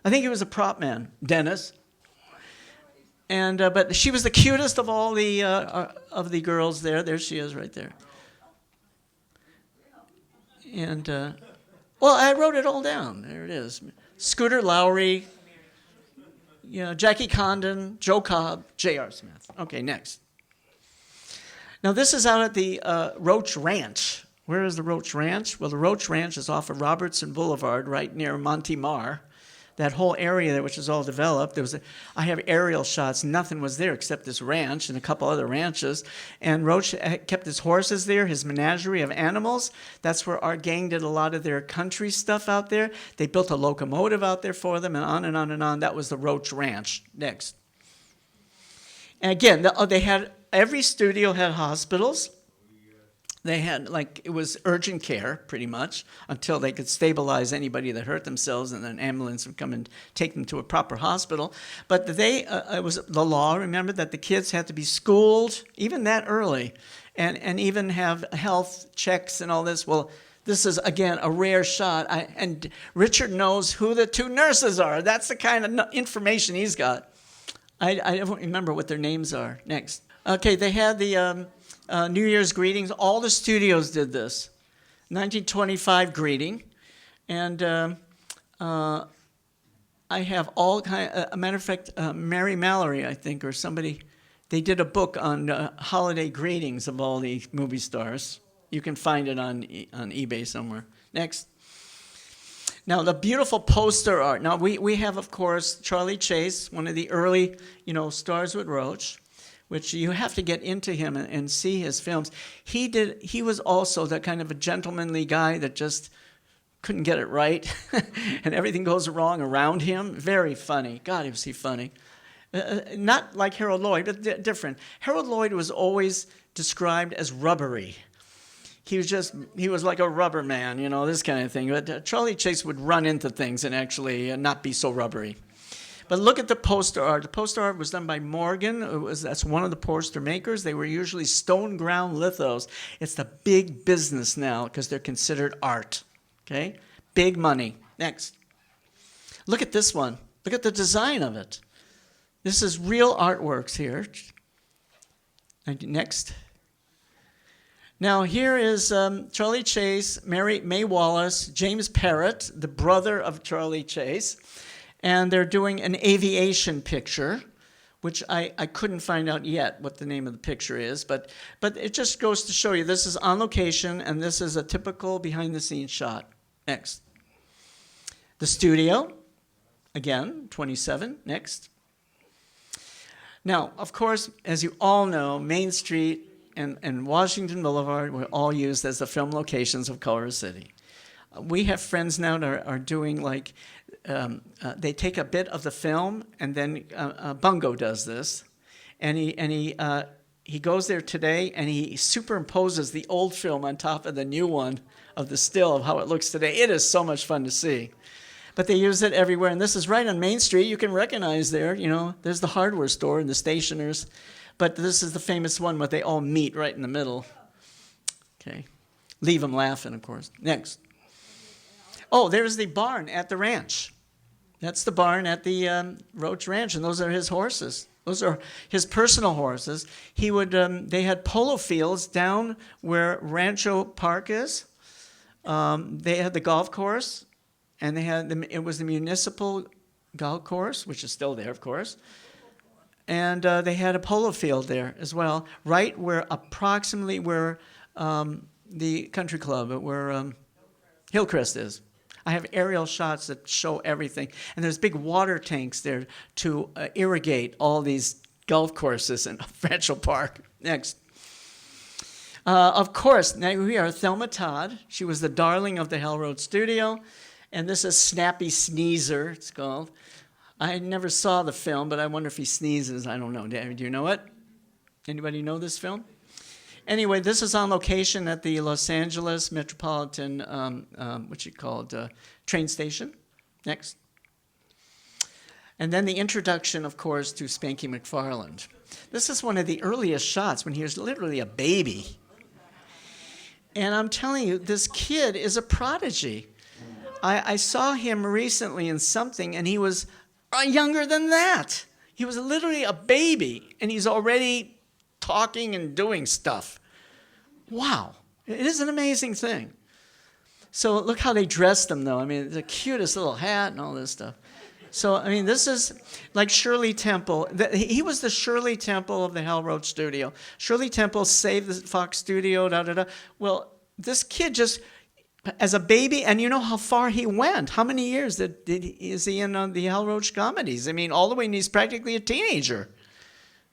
I think he was a prop man. Dennis. And but she was the cutest of all the girls there. There she is, right there. And well, I wrote it all down. There it is. Scooter Lowry, Jackie Condon, Joe Cobb, J.R. Smith. Okay, next. Now this is out at the Roach Ranch. Where is the Roach Ranch? Well, the Roach Ranch is off of Robertson Boulevard, right near Monte Mar. That whole area there, which is all developed, I have aerial shots. Nothing was there except this ranch and a couple other ranches. And Roach kept his horses there, his menagerie of animals. That's where our gang did a lot of their country stuff out there. They built a locomotive out there for them, and on and on and on. That was the Roach Ranch. Next. And again, every studio had hospitals. They had, it was urgent care, pretty much, until they could stabilize anybody that hurt themselves, and then an ambulance would come and take them to a proper hospital. But it was the law, remember, that the kids had to be schooled, even that early, and even have health checks and all this. Well, this is, again, a rare shot. And Richard knows who the two nurses are. That's the kind of information he's got. I don't remember what their names are. Next. Okay, they had the New Year's greetings. All the studios did this. 1925 greeting. And I have all kind of, a matter of fact, Mary Mallory, I think, or somebody, they did a book on holiday greetings of all the movie stars. You can find it on eBay somewhere. Next. Now, the beautiful poster art. Now, we have, of course, Charlie Chase, one of the early, stars with Roach, which you have to get into him and see his films. He was also that kind of a gentlemanly guy that just couldn't get it right, and everything goes wrong around him. Very funny. God, was he funny. Not like Harold Lloyd, but different. Harold Lloyd was always described as rubbery. He was like a rubber man, this kind of thing. But Charlie Chase would run into things and actually not be so rubbery. But look at the poster art. The poster art was done by Morgan. That's one of the poster makers. They were usually stone ground lithos. It's the big business now because they're considered art. Okay? Big money. Next. Look at this one. Look at the design of it. This is real artworks here. Next. Now here is Charlie Chase, Mae Wallace, James Parrott, the brother of Charlie Chase, and they're doing an aviation picture, which I couldn't find out yet what the name of the picture is, but it just goes to show you this is on location, and this is a typical behind-the-scenes shot. Next. The studio, again, 27. Next. Now, of course, as you all know, Main Street and Washington Boulevard were all used as the film locations of Culver City. We have friends now that are doing like, they take a bit of the film, and then Bungo does this, and he goes there today and he superimposes the old film on top of the new one of the still of how it looks today. It is so much fun to see. But they use it everywhere, and this is right on Main Street. You can recognize there, there's the hardware store and the stationers. But this is the famous one where they all meet right in the middle. Okay. Leave them laughing, of course. Next. Oh, there's the barn at the ranch. That's the barn at the Roach Ranch, and those are his horses. Those are his personal horses. He would. They had polo fields down where Rancho Park is. They had the golf course, and it was the municipal golf course, which is still there, of course. And they had a polo field there as well, right where approximately where the country club, where Hillcrest is. I have aerial shots that show everything. And there's big water tanks there to irrigate all these golf courses in Rancho Park. Next. Of course, now we are Thelma Todd. She was the darling of the Hal Roach Studio. And this is Snappy Sneezer, it's called. I never saw the film, but I wonder if he sneezes. I don't know. Do you know it? Anybody know this film? Anyway, this is on location at the Los Angeles Metropolitan, train station. Next. And then the introduction, of course, to Spanky McFarland. This is one of the earliest shots when he was literally a baby. And I'm telling you, this kid is a prodigy. I saw him recently in something, and he was younger than that. He was literally a baby, and he's already talking and doing stuff. Wow. It is an amazing thing. So look how they dressed him, though. I mean, the cutest little hat and all this stuff. So, I mean, this is like Shirley Temple. He was the Shirley Temple of the Hal Roach Studio. Shirley Temple saved the Fox Studio, da-da-da. Well, this kid just, as a baby, and you know how far he went. How many years is he in the Hal Roach comedies? I mean, all the way, and he's practically a teenager.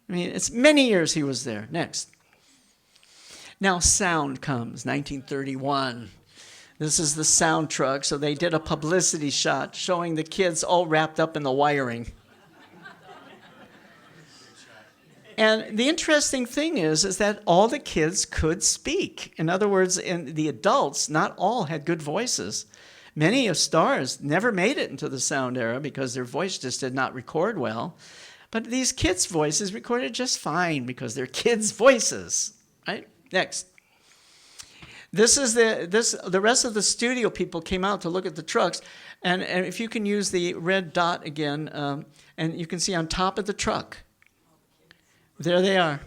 I mean, it's many years he was there. Next. Now sound comes, 1931. This is the sound truck, so they did a publicity shot showing the kids all wrapped up in the wiring. And the interesting thing is that all the kids could speak. In other words, the adults, not all had good voices. Many of stars never made it into the sound era because their voice just did not record well. But these kids' voices recorded just fine because they're kids' voices, right? Next. This is the rest of the studio people came out to look at the trucks. And if you can use the red dot again, and you can see on top of the truck, there they are.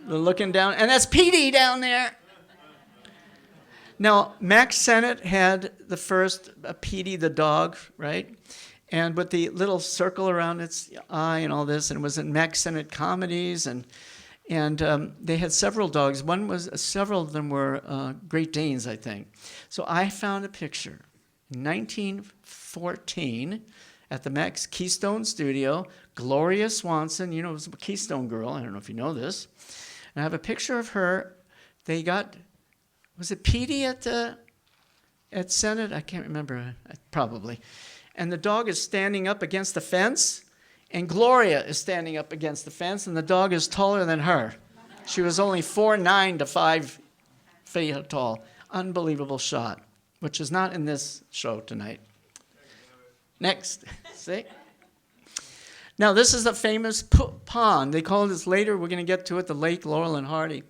They're looking down, and that's Petey down there. Now, Max Sennett had the first Petey the dog, right? And with the little circle around its eye and all this, and it was in Max Sennett comedies, and they had several dogs. Several of them were Great Danes, I think. So I found a picture in 1914 at the Max Keystone Studio. Gloria Swanson, was a Keystone girl. I don't know if you know this. And I have a picture of her. They got, was it Petey at Sennett? I can't remember, probably. And the dog is standing up against the fence. And Gloria is standing up against the fence, and the dog is taller than her. She was only 4'9" to 5 feet tall. Unbelievable shot, which is not in this show tonight. Next. See? Now, this is a famous pond. They call this later, we're going to get to it, the Lake Laurel and Hardy.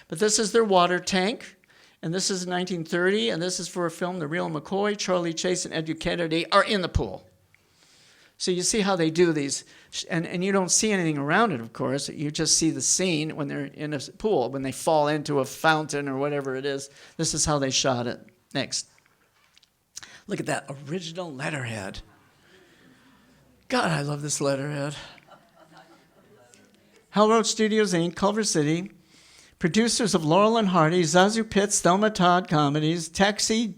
But this is their water tank, and this is 1930, and this is for a film. The real McCoy, Charlie Chase, and Edgar Kennedy are in the pool. So you see how they do these, and you don't see anything around it, of course. You just see the scene when they're in a pool, when they fall into a fountain or whatever it is. This is how they shot it. Next. Look at that original letterhead. God, I love this letterhead. Hal Roach Studios, Inc., Culver City. Producers of Laurel and Hardy, Zazu Pitts, Thelma Todd Comedies, Taxi,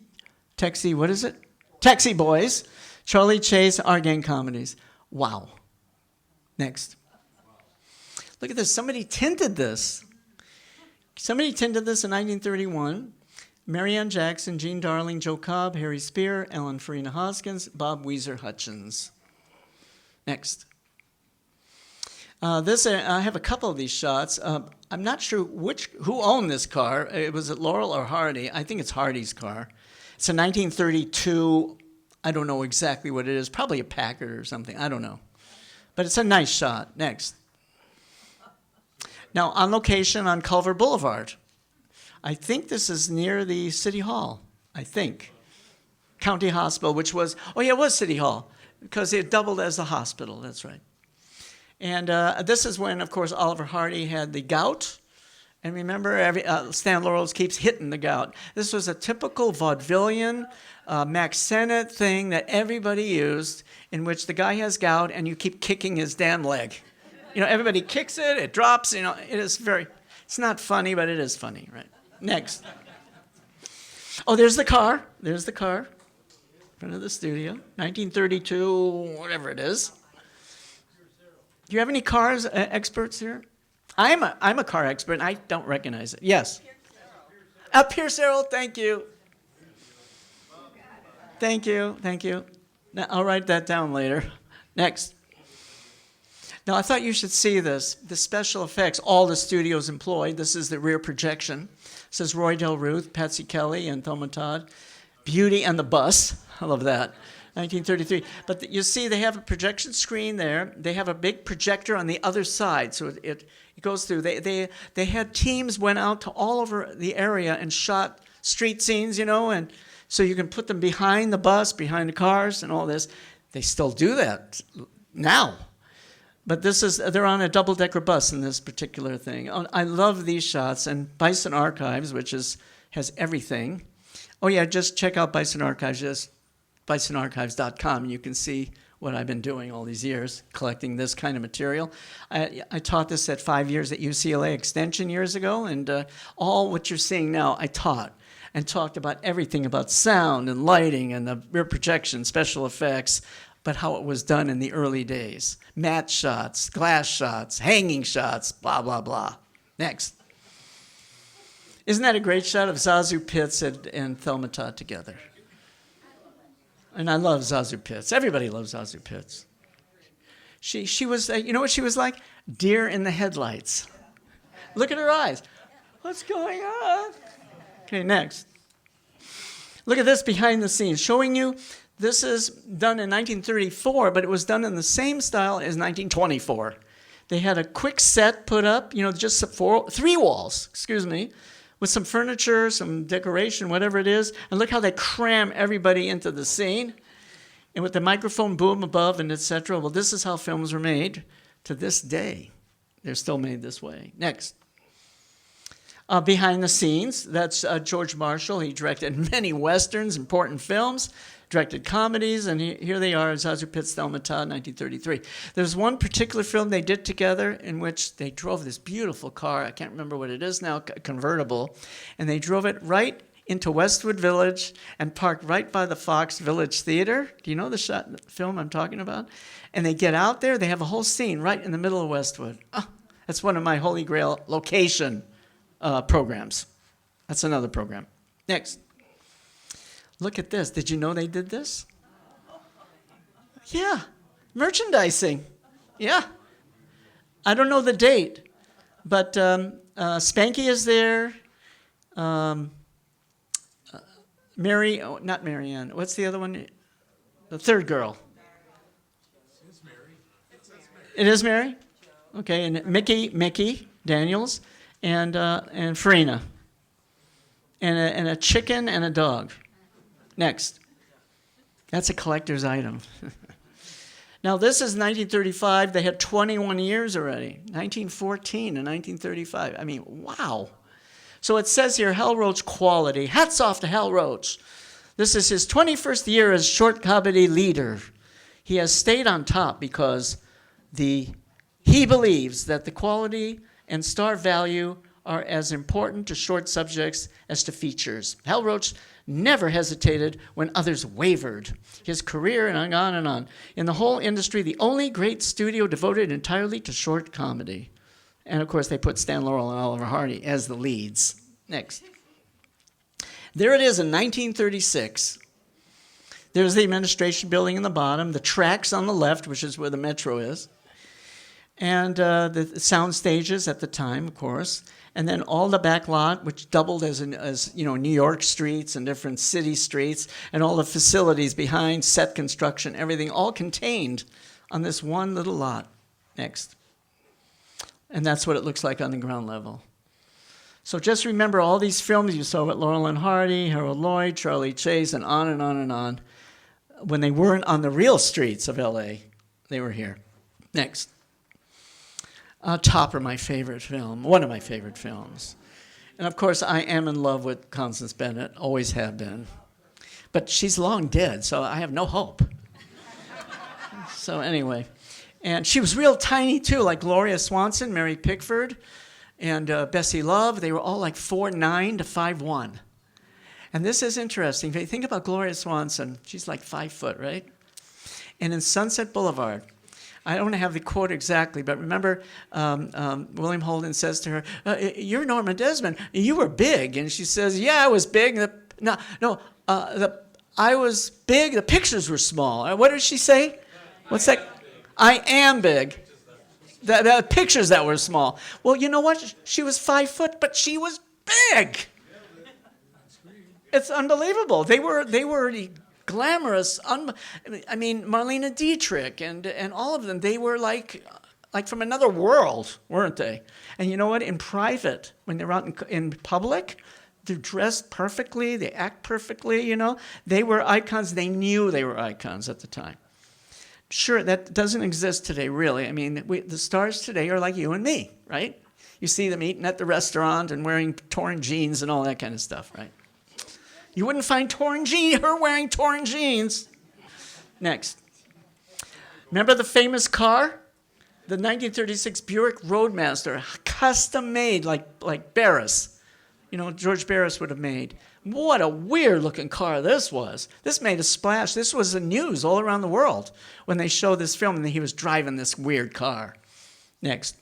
what is it? Taxi Boys, Charlie Chase, Our Gang Comedies. Wow. Next. Look at this. Somebody tinted this. Somebody tinted this in 1931. Marianne Jackson, Jean Darling, Joe Cobb, Harry Spear, Ellen Farina Hoskins, Bob Weezer Hutchins. Next. I have a couple of these shots. I'm not sure who owned this car. It was at Laurel or Hardy. I think it's Hardy's car. It's a 1932. I don't know exactly what it is. Probably a Packard or something. I don't know. But it's a nice shot. Next. Now, on location on Culver Boulevard. I think this is near the City Hall. I think. County Hospital, which was, it was City Hall, because it doubled as a hospital. That's right. And this is when, of course, Oliver Hardy had the gout. And remember, Stan Laurels keeps hitting the gout. This was a typical vaudevillian, Max Sennett thing that everybody used, in which the guy has gout and you keep kicking his damn leg. Everybody kicks it, it drops, it is it's not funny, but it is funny, right? Next. Oh, there's the car. There's the car. In front of the studio. 1932, whatever it is. Do you have any cars experts here? I'm a car expert, and I don't recognize it. Yes. Pierce Arrow, thank you. Thank you. Now, I'll write that down later. Next. Now, I thought you should see this. The special effects, all the studios employed. This is the rear projection. It says Roy Del Ruth, Patsy Kelly, and Thelma Todd. Beauty and the Bus. I love that. 1933. But you see they have a projection screen there. They have a big projector on the other side. So it goes through. They had teams went out to all over the area and shot street scenes, and so you can put them behind the bus, behind the cars and all this. They still do that now. But they're on a double-decker bus in this particular thing. I love these shots. And Bison Archives, which has everything. Oh, yeah, just check out Bison Archives, just bisonarchives.com, and you can see what I've been doing all these years, collecting this kind of material. I taught this at 5 years at UCLA Extension years ago, and all what you're seeing now, I taught and talked about everything about sound and lighting and the rear projection, special effects, but how it was done in the early days. Matte shots, glass shots, hanging shots, blah, blah, blah. Next. Isn't that a great shot of Zazu Pitts and Thelma Todd together? And I love Zazu Pitts. Everybody loves Zazu Pitts. She was, what she was like? Deer in the headlights. Look at her eyes. What's going on? Okay, next. Look at this behind the scenes, showing you this is done in 1934, but it was done in the same style as 1924. They had a quick set put up, just 3 walls, with some furniture, some decoration, whatever it is. And look how they cram everybody into the scene. And with the microphone boom above and etc. Well, this is how films were made to this day. They're still made this way. Next. Behind the scenes, that's George Marshall. He directed many westerns, important films, directed comedies, and here they are, Zazu Pitts, Thelma Todd, 1933. There's one particular film they did together in which they drove this beautiful car, I can't remember what it is now, convertible, and they drove it right into Westwood Village and parked right by the Fox Village Theater. Do you know the film I'm talking about? And they get out there, they have a whole scene right in the middle of Westwood. Oh, that's one of my Holy Grail location programs. That's another program. Next. Look at this. Did you know they did this? Yeah. Merchandising. Yeah. I don't know the date, but Spanky is there. Not Marianne. What's the other one? The third girl. It's Mary. It is Mary? Okay, and Mickey Daniels, and Farina. And a chicken and a dog. Next. That's a collector's item. Now, this is 1935. They had 21 years already, 1914 to 1935. I mean, wow. So it says here, Hal Roach quality. Hats off to Hal Roach. This is his 21st year as short comedy leader. He has stayed on top because he believes that the quality and star value are as important to short subjects as to features. Hal Roach never hesitated when others wavered. His career and on and on. In the whole industry, the only great studio devoted entirely to short comedy. And of course, they put Stan Laurel and Oliver Hardy as the leads. Next. There it is in 1936. There's the administration building in the bottom, the tracks on the left, which is where the metro is, and the sound stages at the time, of course, and then all the back lot, which doubled as New York streets and different city streets, and all the facilities behind, set construction, everything, all contained on this one little lot. Next. And that's what it looks like on the ground level. So just remember all these films you saw with Laurel and Hardy, Harold Lloyd, Charlie Chase, and on and on and on. When they weren't on the real streets of L.A., they were here. Next. Topper, my favorite film, one of my favorite films. And of course, I am in love with Constance Bennett, always have been. But she's long dead, so I have no hope. So anyway, and she was real tiny too, like Gloria Swanson, Mary Pickford, and Bessie Love. They were all like 4'9" to 5'1". And this is interesting. If you think about Gloria Swanson, she's like 5 foot, right? And in Sunset Boulevard, I don't have the quote exactly, but remember William Holden says to her, "You're Norma Desmond. You were big." And she says, "Yeah, I was big. I was big. The pictures were small." What did she say? What's that? I am big. The pictures that were small. Well, you know what? She was 5 foot, but she was big. It's unbelievable. They were glamorous. I mean, Marlene Dietrich and all of them. They were like from another world, weren't they? And you know what? In private, when they're out in public, they're dressed perfectly. They act perfectly. You know, they were icons. They knew they were icons at the time. Sure, that doesn't exist today, really. I mean, the stars today are like you and me, right? You see them eating at the restaurant and wearing torn jeans and all that kind of stuff, right? You wouldn't find her wearing torn jeans. Next. Remember the famous car? The 1936 Buick Roadmaster, custom made like Barris. You know, George Barris would have made. What a weird-looking car this was. This made a splash. This was the news all around the world when they showed this film and he was driving this weird car. Next.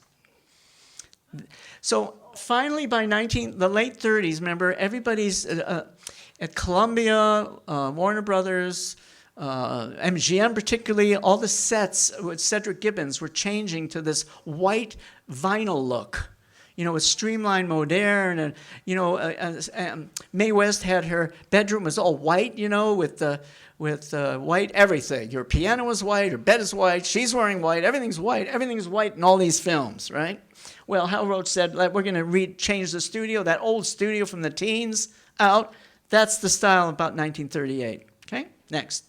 So finally, by the late 30s, remember, everybody's at Columbia, Warner Brothers, MGM particularly, all the sets with Cedric Gibbons were changing to this white vinyl look. You know, with streamlined modern, and you know, Mae West had her bedroom was all white. You know, with white everything. Your piano was white, her bed is white, she's wearing white, everything's white in all these films, right? Well, Hal Roach said, like, we're going to change the studio, that old studio from the teens out. That's the style about 1938. Okay, next.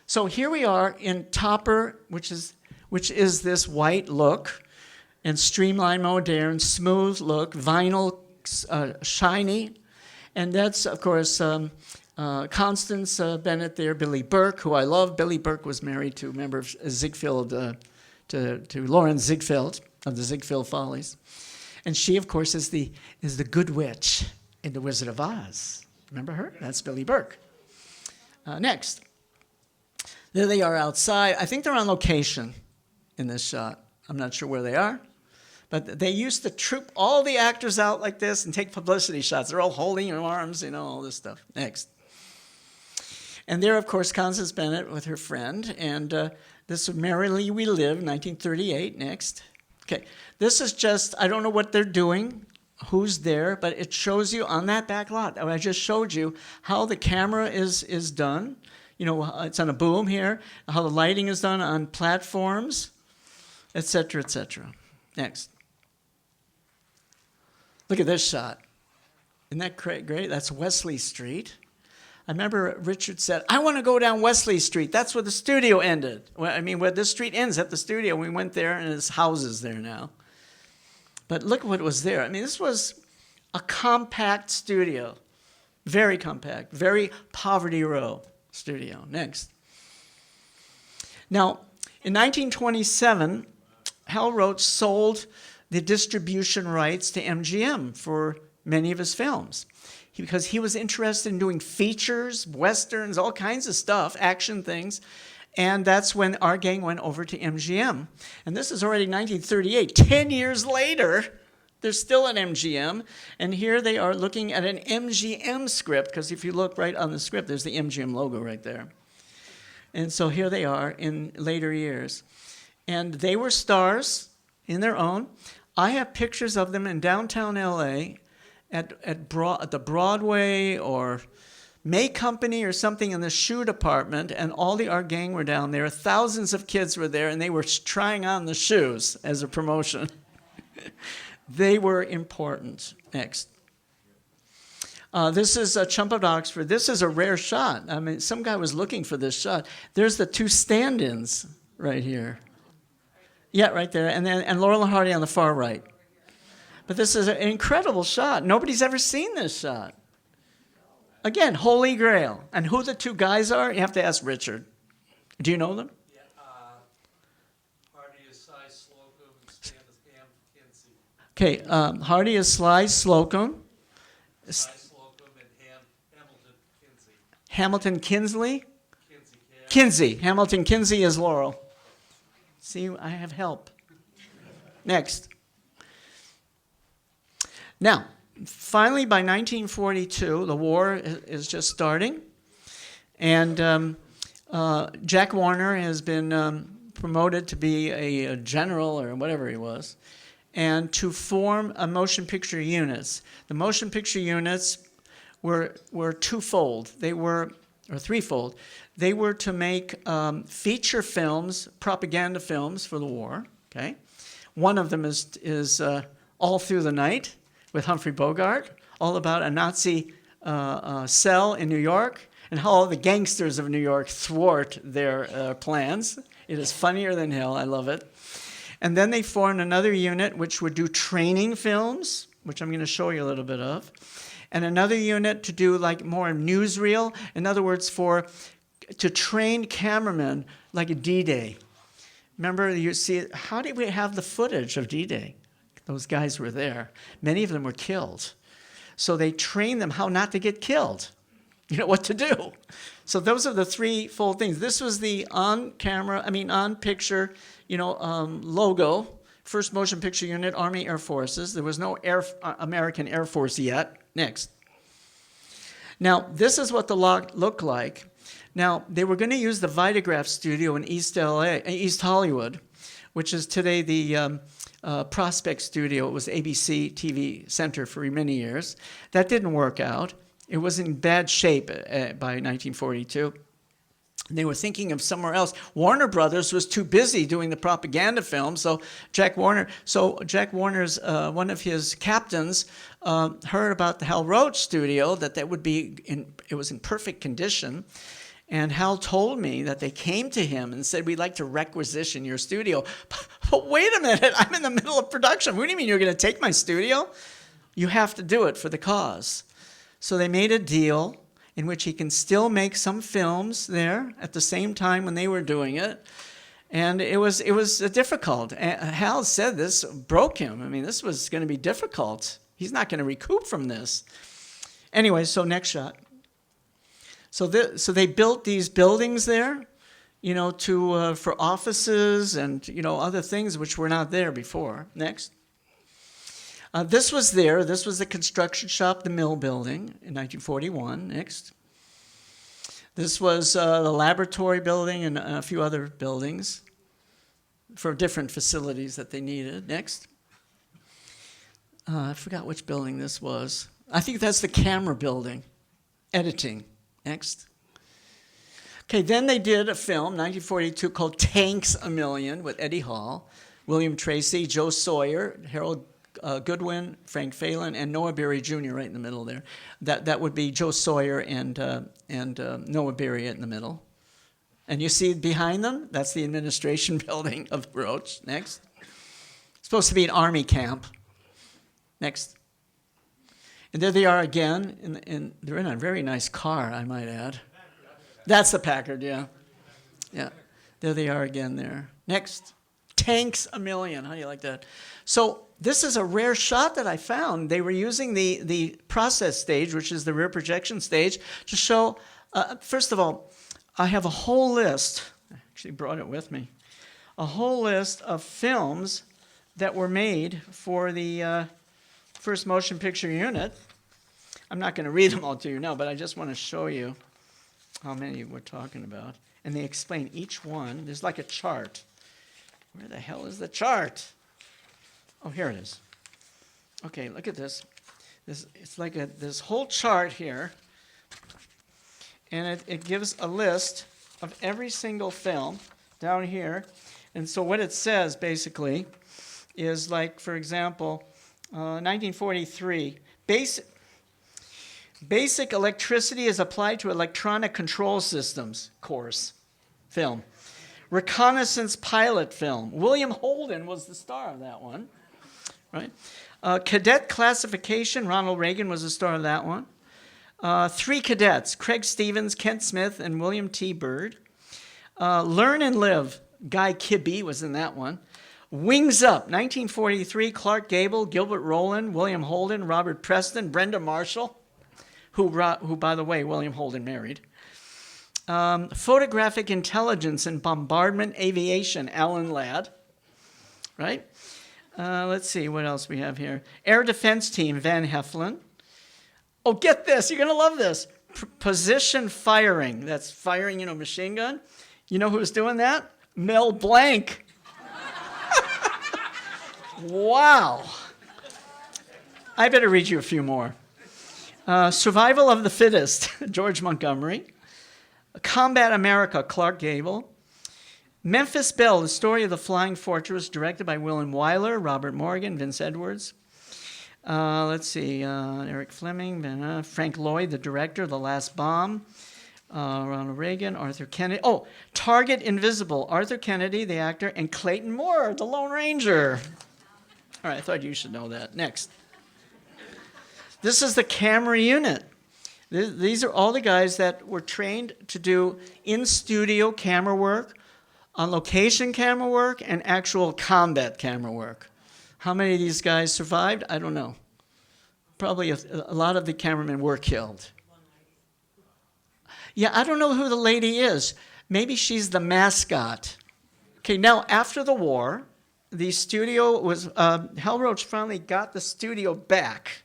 So here we are in Topper, which is this white look. And streamlined, modern, smooth look, vinyl, shiny. And that's, of course, Constance Bennett there, Billy Burke, who I love. Billy Burke was married to a member of Ziegfeld, to Lauren Ziegfeld of the Ziegfeld Follies. And she, of course, is the good witch in The Wizard of Oz. Remember her? That's Billy Burke. Next. There they are outside. I think they're on location in this shot. I'm not sure where they are. But they used to troop all the actors out like this and take publicity shots. They're all holding their arms, you know, all this stuff. Next. And there, of course, Constance Bennett with her friend. And this is Merrily We Live, 1938. Next. Okay. This is just, I don't know what they're doing, who's there, but it shows you on that back lot. I just showed you how the camera is done. You know, it's on a boom here. How the lighting is done on platforms, et cetera, et cetera. Next. Look at this shot. Isn't that great? That's Wesley Street. I remember Richard said, I want to go down Wesley Street. That's where the studio ended. Where this street ends at the studio. We went there, and his house is there now. But look what was there. I mean, this was a compact studio. Very compact. Very Poverty Row studio. Next. Now, in 1927, Hal Roach sold the distribution rights to MGM for many of his films, because he was interested in doing features, westerns, all kinds of stuff, action things. And that's when our gang went over to MGM. And this is already 1938. 10 years later, they're still at MGM. And here they are looking at an MGM script, because if you look right on the script, there's the MGM logo right there. And so here they are in later years. And they were stars in their own. I have pictures of them in downtown LA at the Broadway or May Company or something in the shoe department, and all our gang were down there. Thousands of kids were there, and they were trying on the shoes as a promotion. They were important. Next. This is a Chump of Oxford. This is a rare shot. I mean, some guy was looking for this shot. There's the two stand-ins right here. Yeah, right there. And Laurel and Hardy on the far right. But this is an incredible shot. Nobody's ever seen this shot. Again, Holy Grail. And who the two guys are, you have to ask Richard. Do you know them? Yeah, Hardy is Cy Slocum and Stan is Pam Kinsey. Okay, Hardy is Sly Slocum. Cy Slocum and Hamilton Kinsey. Hamilton Kinsley? Kinsey, yeah. Kinsey. Hamilton Kinsey is Laurel. See, I have help. Next. Now, finally, by 1942, the war is just starting, and Jack Warner has been promoted to be a general or whatever he was, and to form a motion picture units. The motion picture units were twofold. Or threefold. They were to make feature films, propaganda films for the war. Okay, one of them is All Through the Night, with Humphrey Bogart, all about a Nazi cell in New York and how all the gangsters of New York thwart their plans. It is funnier than hell. I love it. And then they formed another unit which would do training films, which I'm going to show you a little bit of, and another unit to do like more newsreel. In other words, to train cameramen like a D-Day. Remember, you see, how did we have the footage of D-Day? Those guys were there. Many of them were killed. So they trained them how not to get killed. You know what to do. So those are the threefold things. This was the on-picture, logo. First motion picture unit, Army Air Forces. There was no American Air Force yet. Next. Now, this is what the lot looked like. Now, they were going to use the Vitagraph studio in East Hollywood, which is today the Prospect Studio. It was ABC TV Center for many years. That didn't work out. It was in bad shape by 1942. They were thinking of somewhere else. Warner Brothers was too busy doing the propaganda film, so Jack Warner's one of his captains heard about the Hal Roach Studio, that would be it was in perfect condition. And Hal told me that they came to him and said, we'd like to requisition your studio. But wait a minute, I'm in the middle of production. What do you mean you're going to take my studio? You have to do it for the cause. So they made a deal in which he can still make some films there at the same time when they were doing it. And it was difficult. Hal said this broke him. I mean, this was going to be difficult. He's not going to recoup from this. Anyway, so next shot. So they built these buildings there, for offices and, other things which were not there before. Next. This was there. This was the construction shop, the mill building in 1941. Next. This was the laboratory building and a few other buildings for different facilities that they needed. Next. I forgot which building this was. I think that's the camera building, editing. Next. Okay, then they did a film, 1942, called Tanks a Million with Eddie Hall, William Tracy, Joe Sawyer, Harold Goodwin, Frank Phelan, and Noah Berry Jr. right in the middle there. That would be Joe Sawyer and Noah Berry in the middle. And you see behind them, that's the administration building of Roach. Next. It's supposed to be an army camp. Next. And there they are again, and they're in a very nice car, I might add. That's the Packard, yeah. Yeah. There they are again there. Next. Tanks a million. How do you like that? So this is a rare shot that I found. They were using the process stage, which is the rear projection stage, to show, first of all, I have a whole list. I actually brought it with me. A whole list of films that were made for the first motion picture unit. I'm not going to read them all to you now, but I just want to show you how many we're talking about. And they explain each one. There's like a chart. Where the hell is the chart? Oh, here it is. Okay, look at this. It's like this whole chart here. And it gives a list of every single film down here. And so what it says, basically, is like, for example, 1943, Basic Electricity is Applied to Electronic Control Systems course film. Reconnaissance pilot film. William Holden was the star of that one, right? Cadet Classification. Ronald Reagan was the star of that one. 3 cadets. Craig Stevens, Kent Smith, and William T. Byrd. Learn and Live. Guy Kibbe was in that one. Wings Up. 1943. Clark Gable, Gilbert Rowland, William Holden, Robert Preston, Brenda Marshall, who by the way, William Holden married. Photographic Intelligence and Bombardment Aviation, Alan Ladd, right? Let's see what else we have here. Air Defense Team, Van Heflin. Oh, get this. You're going to love this. Position Firing. That's firing, machine gun. You know who's doing that? Mel Blanc. Wow. I better read you a few more. Survival of the Fittest, George Montgomery. Combat America, Clark Gable. Memphis Belle, The Story of the Flying Fortress, directed by William Wyler, Robert Morgan, Vince Edwards. Let's see, Eric Fleming, Frank Lloyd, the director, The Last Bomb, Ronald Reagan, Arthur Kennedy. Oh, Target Invisible, Arthur Kennedy, the actor, and Clayton Moore, the Lone Ranger. All right, I thought you should know that. Next. This is the camera unit. These are all the guys that were trained to do in-studio camera work, on-location camera work, and actual combat camera work. How many of these guys survived? I don't know. Probably a lot of the cameramen were killed. Yeah, I don't know who the lady is. Maybe she's the mascot. Okay, now after the war, the studio was, Hal Roach finally got the studio back.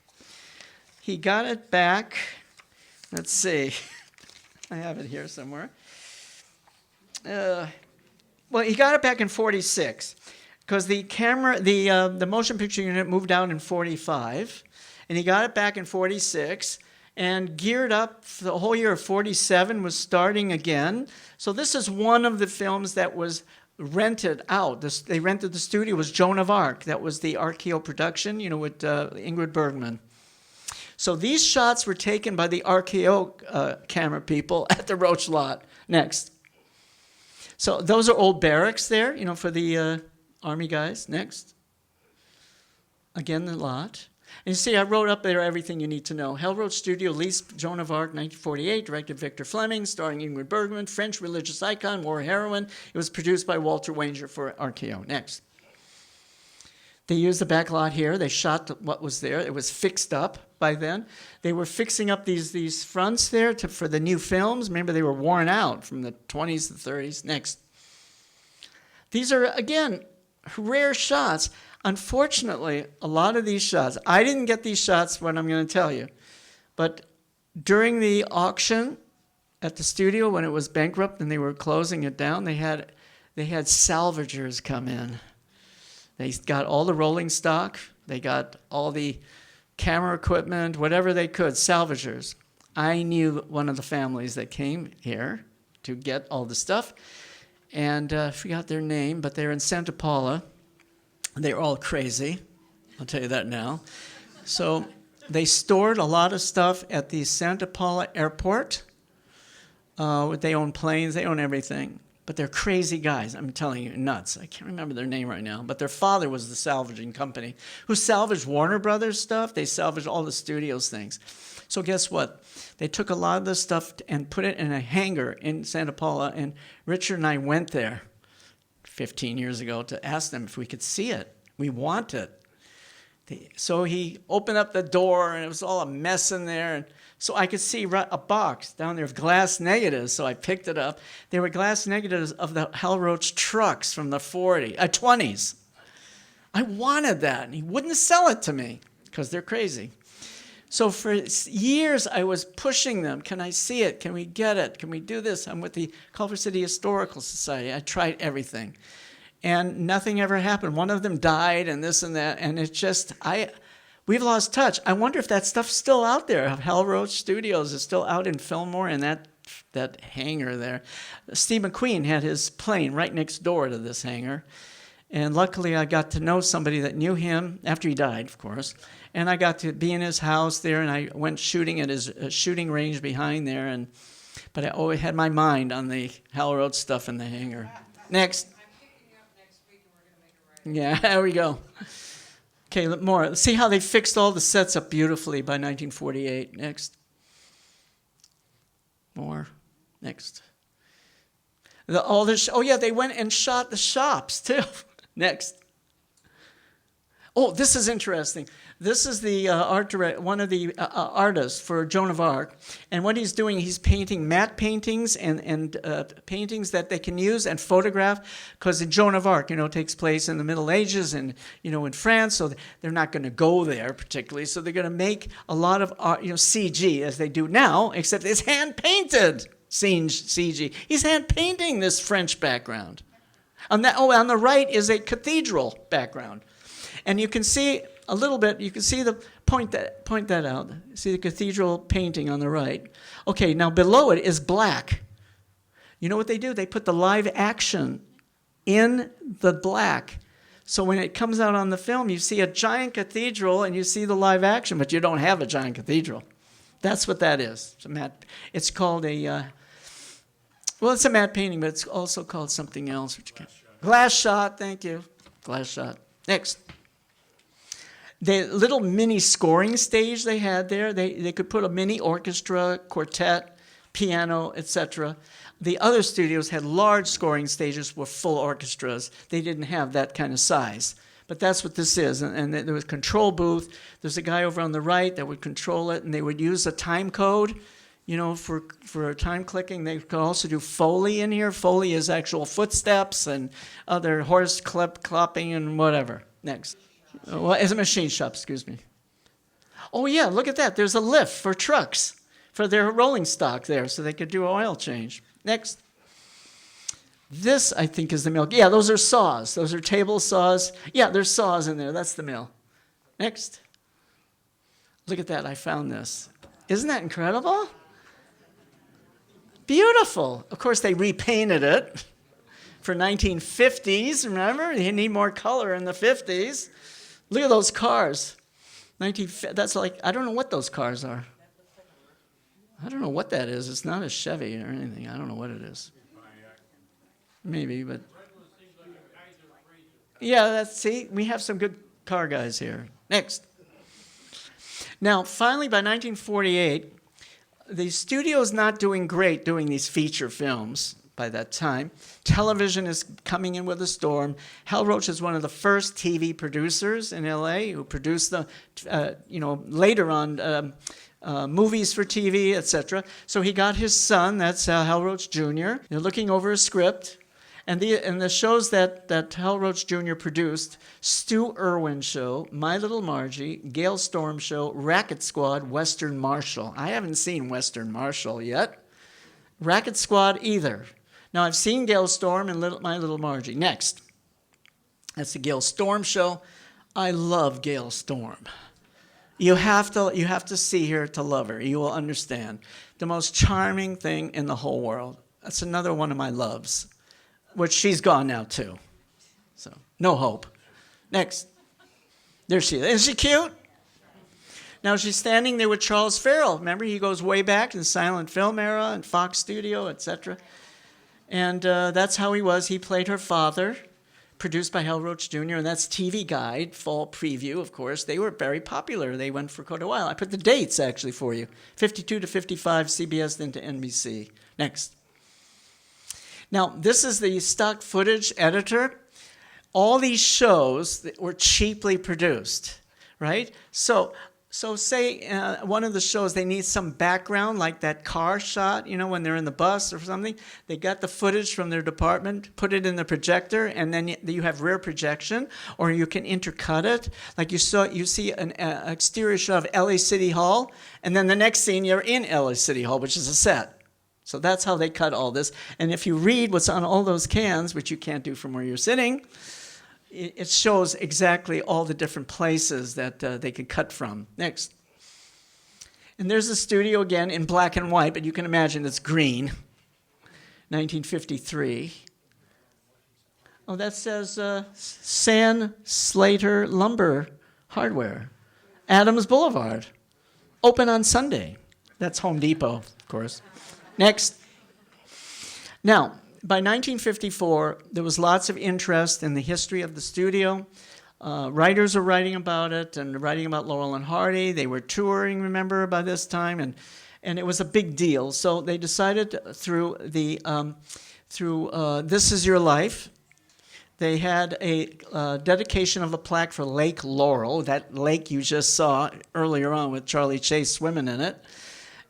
He got it back. Let's see. I have it here somewhere. Well, he got it back in 46 because the motion picture unit moved out in 45, and he got it back in 46 and geared up for the whole year of 47 was starting again. So this is one of the films that was rented out. They rented the studio. It was Joan of Arc. That was the RKO production, with Ingrid Bergman. So these shots were taken by the RKO camera people at the Roach lot. Next. So those are old barracks there, for the Army guys. Next. Again, the lot. And you see, I wrote up there everything you need to know. Hal Roach Studio leased Joan of Arc, 1948, directed Victor Fleming, starring Ingrid Bergman, French religious icon, war heroine. It was produced by Walter Wanger for RKO. Next. They used the back lot here. They shot what was there. It was fixed up by then. They were fixing up these fronts there for the new films. Remember, they were worn out from the 20s to the 30s. Next. These are, again, rare shots. Unfortunately, a lot of these shots, I didn't get these shots, what I'm going to tell you. But during the auction at the studio, when it was bankrupt and they were closing it down, they had salvagers come in. They got all the rolling stock. They got all the camera equipment, whatever they could, salvagers. I knew one of the families that came here to get all the stuff. And I forgot their name, but they're in Santa Paula. They're all crazy. I'll tell you that now. So they stored a lot of stuff at the Santa Paula airport. They own planes, they own everything. But they're crazy guys, I'm telling you, nuts. I can't remember their name right now, but their father was the salvaging company who salvaged Warner Brothers stuff. They salvaged all the studios things. So guess what? They took a lot of this stuff and put it in a hangar in Santa Paula, and Richard and I went there 15 years ago to ask them if we could see it. We want it. So he opened up the door, and it was all a mess in there. And so I could see a box down there of glass negatives, so I picked it up. They were glass negatives of the Hal Roach trucks from the 20s. I wanted that, and he wouldn't sell it to me because they're crazy. So for years, I was pushing them. Can I see it? Can we get it? Can we do this? I'm with the Culver City Historical Society. I tried everything. And nothing ever happened. One of them died and this and that. And it's just, we've lost touch. I wonder if that stuff's still out there. Hal Roach Studios is still out in Fillmore in that hangar there. Steve McQueen had his plane right next door to this hangar. And luckily I got to know somebody that knew him after he died, of course. And I got to be in his house there, and I went shooting at his shooting range behind there. But I always had my mind on the Hal Roach stuff in the hangar. Next. Yeah, there we go. Okay, more. Let's see how they fixed all the sets up beautifully by 1948. Next. More. Next. They went and shot the shops, too. Next. Oh, this is interesting. This is the one of the artists for Joan of Arc. And what he's doing, he's painting matte paintings and paintings that they can use and photograph, because in Joan of Arc, takes place in the Middle Ages and, in France, so they're not going to go there particularly. So they're going to make a lot of art, CG, as they do now, except it's hand-painted CG. He's hand-painting this French background. On the right is a cathedral background. And you can see a little bit, you can see point that out. See the cathedral painting on the right. Okay, now below it is black. You know what they do? They put the live action in the black. So when it comes out on the film, you see a giant cathedral and you see the live action, but you don't have a giant cathedral. That's what that is. It's called it's a matte painting, but it's also called something else. Glass shot, thank you. Glass shot. Next. The little mini scoring stage they had there, they could put a mini orchestra, quartet, piano, etc. The other studios had large scoring stages with full orchestras. They didn't have that kind of size. But that's what this is. And there was a control booth. There's a guy over on the right that would control it, and they would use a time code, for time clicking. They could also do Foley in here. Foley is actual footsteps and other horse clopping and whatever. Next. Well, it's a machine shop, excuse me. Oh, yeah, look at that. There's a lift for trucks, for their rolling stock there, so they could do an oil change. Next. This, I think, is the mill. Yeah, those are saws. Those are table saws. Yeah, there's saws in there. That's the mill. Next. Look at that. I found this. Isn't that incredible? Beautiful. Of course, they repainted it for 1950s. Remember? They need more color in the 50s. Look at those cars. That's like, I don't know what those cars are. I don't know what that is. It's not a Chevy or anything. I don't know what it is. Maybe, but. Yeah, see, we have some good car guys here. Next. Now, finally, by 1948, the studio's not doing great doing these feature films by that time. Television is coming in with a storm. Hal Roach is one of the first TV producers in LA who produced the, later on, movies for TV, etc. So he got his son, that's Hal Roach Jr. They're looking over a script. And the shows that Hal Roach Jr. produced, Stu Irwin Show, My Little Margie, Gale Storm Show, Racket Squad, Western Marshal. I haven't seen Western Marshal yet. Racket Squad either. Now, I've seen Gale Storm and My Little Margie. Next. That's the Gale Storm Show. I love Gale Storm. You have to see her to love her. You will understand. The most charming thing in the whole world. That's another one of my loves. Which she's gone now, too. So, no hope. Next. There she is. Isn't she cute? Now she's standing there with Charles Farrell. Remember, he goes way back in the silent film era and Fox Studio, etc. And that's how he was. He played her father, produced by Hal Roach Jr., and that's TV Guide, fall preview, of course. They were very popular. They went for quite a while. I put the dates, actually, for you. 52 to 55, CBS, then to NBC. Next. Now, this is the stock footage editor. All these shows that were cheaply produced, right? So say one of the shows, they need some background, like that car shot, when they're in the bus or something. They got the footage from their department, put it in the projector, and then you have rear projection, or you can intercut it. Like you see an exterior shot of LA City Hall, and then the next scene you're in LA City Hall, which is a set. So that's how they cut all this. And if you read what's on all those cans, which you can't do from where you're sitting, it shows exactly all the different places that they could cut from. Next. And there's the studio again in black and white, but you can imagine it's green. 1953. Oh, that says San Slater Lumber Hardware. Adams Boulevard. Open on Sunday. That's Home Depot, of course. Next. Now, by 1954, there was lots of interest in the history of the studio. Writers were writing about it and writing about Laurel and Hardy. They were touring, remember, by this time, and it was a big deal. So they decided through This Is Your Life, they had a dedication of a plaque for Lake Laurel, that lake you just saw earlier on with Charlie Chase swimming in it.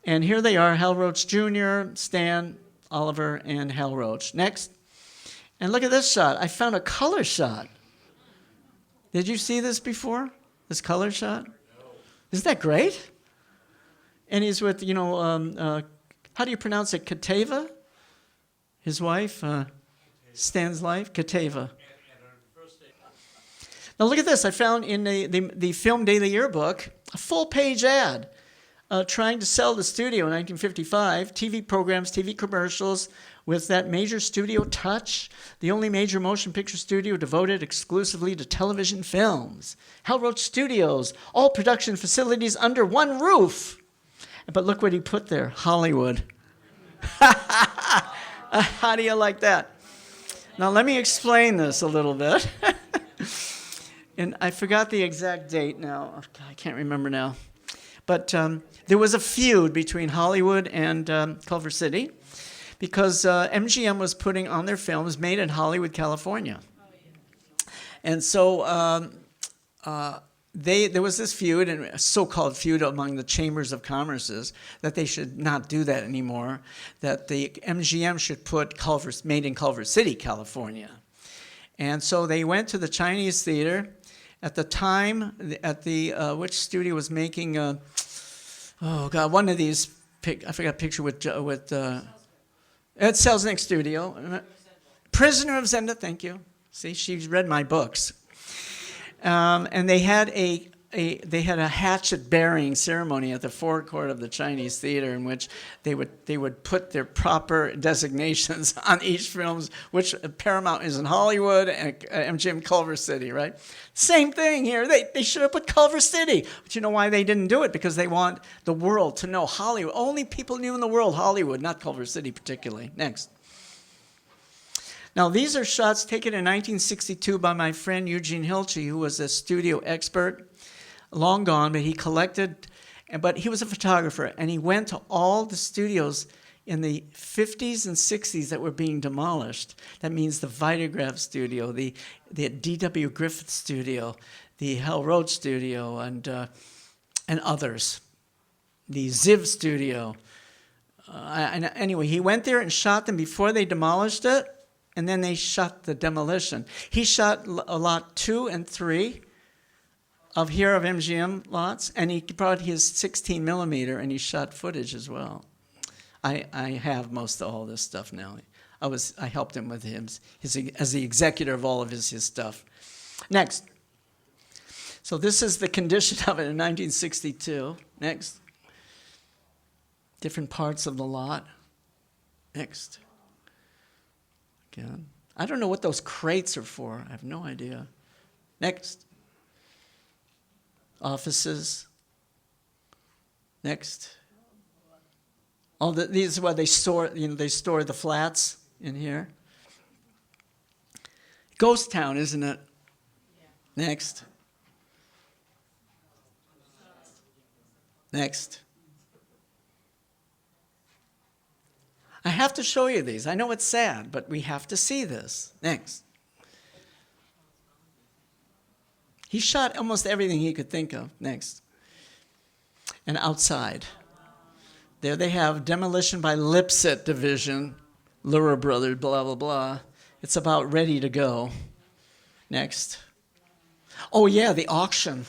And here they are, Hal Roach Jr., Stan, Oliver, and Hal Roach. Next. And look at this shot. I found a color shot. Did you see this before? This color shot? No. Isn't that great? And he's with, how do you pronounce it? Kateva? His wife? Stan's wife? Kateva. Now look at this. I found in the Film Daily Yearbook a full-page ad trying to sell the studio in 1955, TV programs, TV commercials, with that major studio touch, the only major motion picture studio devoted exclusively to television films. Hal Roach Studios, all production facilities under one roof. But look what he put there, Hollywood. How do you like that? Now let me explain this a little bit. And I forgot the exact date now. I can't remember now. But there was a feud between Hollywood and Culver City because MGM was putting on their films made in Hollywood, California. And so there was this feud, and a so-called feud among the chambers of commerces, that they should not do that anymore, that the MGM should put made in Culver City, California. And so they went to the Chinese theater. At the time, which studio was making, one of these, I forgot picture with Ed Selznick studio. Prisoner of Zenda, thank you. See, she's read my books. And they had a hatchet bearing ceremony at the forecourt of the Chinese theater in which they would put their proper designations on each films, which Paramount is in Hollywood and MGM Culver City, right? Same thing here. They should have put Culver City. But you know why they didn't do it? Because they want the world to know Hollywood. Only people knew in the world Hollywood, not Culver City particularly. Next. Now, these are shots taken in 1962 by my friend Eugene Hilche, who was a studio expert, long gone, but he collected, but he was a photographer, and he went to all the studios in the 50s and 60s that were being demolished. That means the Vitagraph studio, the D.W. Griffith studio, the Hal Roach studio, and others, the Ziv studio. Anyway, he went there and shot them before they demolished it, and then they shot the demolition. He shot lot 2 and 3 of MGM lots, and he brought his 16 millimeter and he shot footage as well. I have most of all this stuff now. I helped him with his as the executor of all of his stuff. Next. So this is the condition of it in 1962. Next. Different parts of the lot. Next. Again. I don't know what those crates are for. I have no idea. Next. offices. Next. These are where they store, they store the flats in here. Ghost town, isn't it? Yeah. Next. Next. I have to show you these. I know it's sad, but we have to see this. Next. He shot almost everything he could think of. Next. And outside. There they have Demolition by Lipset Division, Lurer Brothers, blah, blah, blah. It's about ready to go. Next. Oh, yeah, the auction.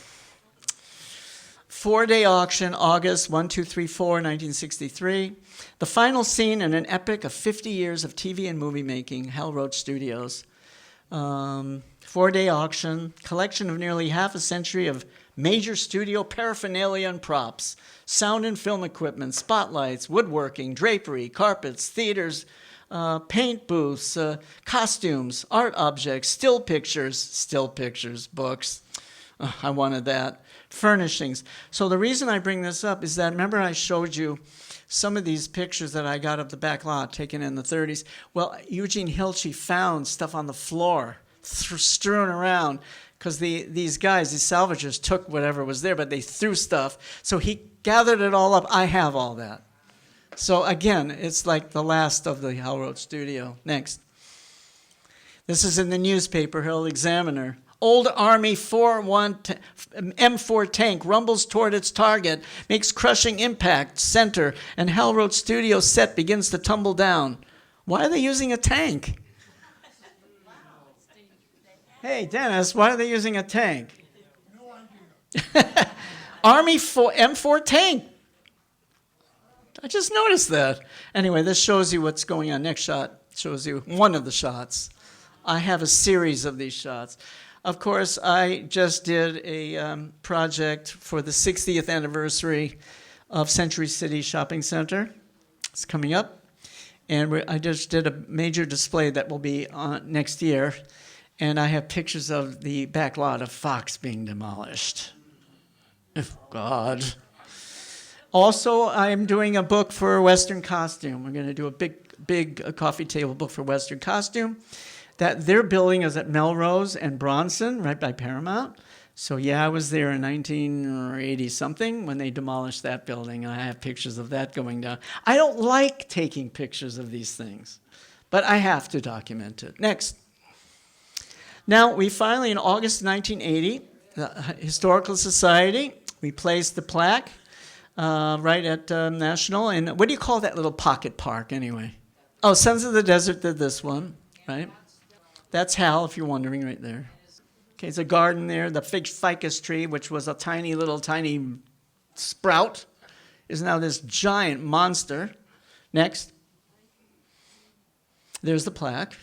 4-day auction, August 1, 2, 3, 4, 1963. The final scene in an epic of 50 years of TV and movie making, Hal Roach Studios. 4-day auction, collection of nearly half a century of major studio paraphernalia and props, sound and film equipment, spotlights, woodworking, drapery, carpets, theaters, paint booths, costumes, art objects, still pictures, books. I wanted that. Furnishings. So the reason I bring this up is that, remember I showed you some of these pictures that I got of the back lot taken in the 30s. Well, Eugene Hilchey found stuff on the floor, strewn around, because these guys, these salvagers, took whatever was there, but they threw stuff. So he gathered it all up. I have all that. So again, it's like the last of the Hal Roach Studio. Next. This is in the newspaper, Herald Examiner. Old Army M4 tank rumbles toward its target, makes crushing impact, center, and Hal Roach Studio set begins to tumble down. Why are they using a tank? Hey, Dennis, why are they using a tank? No idea. Army M4 tank. I just noticed that. Anyway, this shows you what's going on. Next shot shows you one of the shots. I have a series of these shots. Of course, I just did a project for the 60th anniversary of Century City Shopping Center. It's coming up. And I just did a major display that will be on next year. And I have pictures of the back lot of Fox being demolished. God. Also, I'm doing a book for Western Costume. We're going to do a big coffee table book for Western Costume. That their building is at Melrose and Bronson, right by Paramount. So yeah, I was there in 1980-something when they demolished that building, and I have pictures of that going down. I don't like taking pictures of these things, but I have to document it. Next. Now, we finally, in August 1980, the Historical Society, we placed the plaque right at National. And what do you call that little pocket park, anyway? Oh, Sons of the Desert did this one, right? That's Hal, if you're wondering, right there. Okay, it's a garden there. The fig ficus tree, which was a tiny sprout, is now this giant monster. Next. There's the plaque.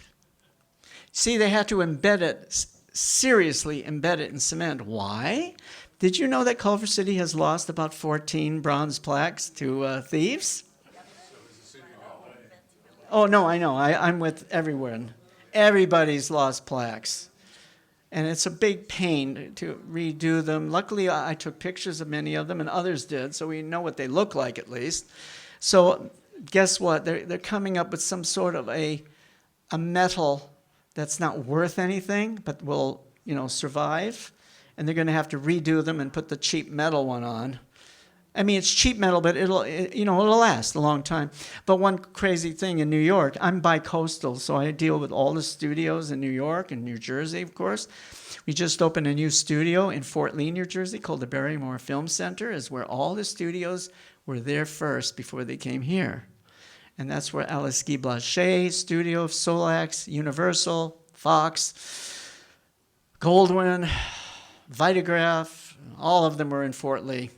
See, they had to embed it, seriously embed it in cement. Why? Did you know that Culver City has lost about 14 bronze plaques to thieves? Oh, no, I know. I'm with everyone. Everybody's lost plaques. And it's a big pain to redo them. Luckily, I took pictures of many of them, and others did, so we know what they look like at least. So guess what? They're coming up with some sort of a metal that's not worth anything, but will, survive. And they're going to have to redo them and put the cheap metal one on. I mean, it's cheap metal, but it'll last a long time. But one crazy thing in New York, I'm bi-coastal, so I deal with all the studios in New York and New Jersey, of course. We just opened a new studio in Fort Lee, New Jersey, called the Barrymore Film Center, is where all the studios were there first before they came here. And that's where Alice Guy Blaché, Studio, Solax, Universal, Fox, Goldwyn, Vitagraph, all of them were in Fort Lee.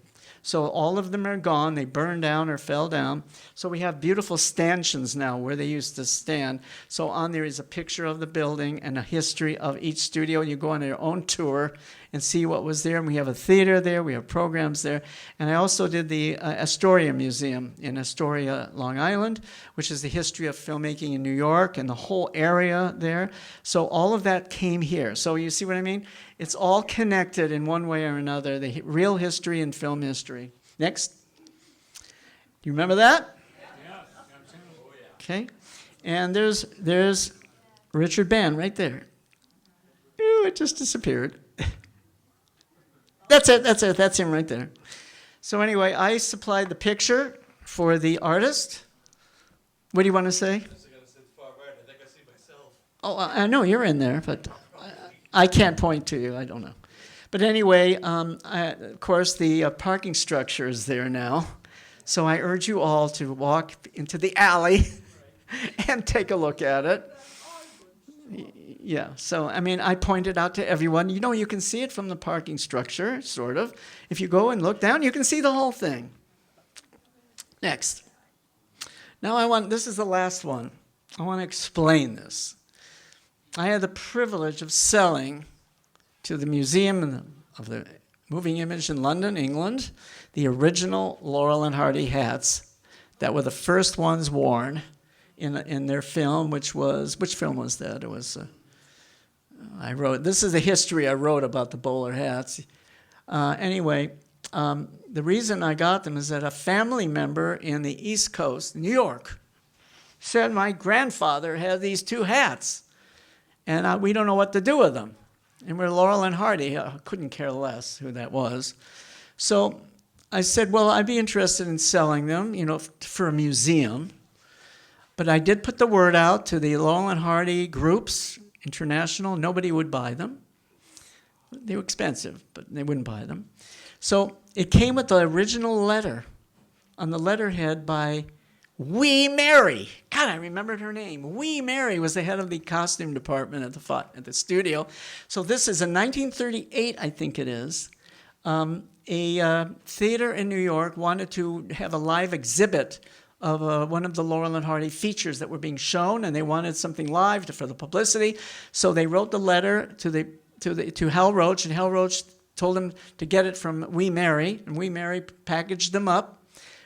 So all of them are gone. They burned down or fell down. So we have beautiful stanchions now where they used to stand. So on there is a picture of the building and a history of each studio. You go on your own tour. and see what was there. And we have a theater there, we have programs there. And I also did the Astoria Museum in Astoria, Long Island, which is the history of filmmaking in New York and the whole area there. So all of that came here. So you see what I mean? It's all connected in one way or another, the real history and film history. Next. Do you remember that? Okay. And there's Richard Band right there. Ooh, it just disappeared. That's it, that's him right there. So anyway, I supplied the picture for the artist. What do you want to say? I gotta sit far right. I think I see myself. Oh, I know you're in there, but I can't point to you. I don't know. But anyway, of course, the parking structure is there now. So I urge you all to walk into the alley and take a look at it. Yeah, so, I mean, I pointed out to everyone, you know, you can see it from the parking structure, sort of. If you go and look down, you can see the whole thing. Next. Now this is the last one. I want to explain this. I had the privilege of selling to the Museum of the Moving Image in London, England, the original Laurel and Hardy hats that were the first ones worn in their film, which film was that? It was, this is the history I wrote about the bowler hats. Anyway, the reason I got them is that a family member in the East Coast, New York, said my grandfather had these two hats, and we don't know what to do with them. And we're Laurel and Hardy. I couldn't care less who that was. So I said, well, I'd be interested in selling them, you know, for a museum. But I did put the word out to the Laurel and Hardy groups, international. Nobody would buy them. They were expensive, but they wouldn't buy them. So it came with the original letter on the letterhead by Wee Mary. God, I remembered her name. Wee Mary was the head of the costume department at the studio. So this is in 1938, I think it is. A theater in New York wanted to have a live exhibit of one of the Laurel and Hardy features that were being shown, and they wanted something live for the publicity. So they wrote the letter to Hal Roach, and Hal Roach told them to get it from Wee Mary, and Wee Mary packaged them up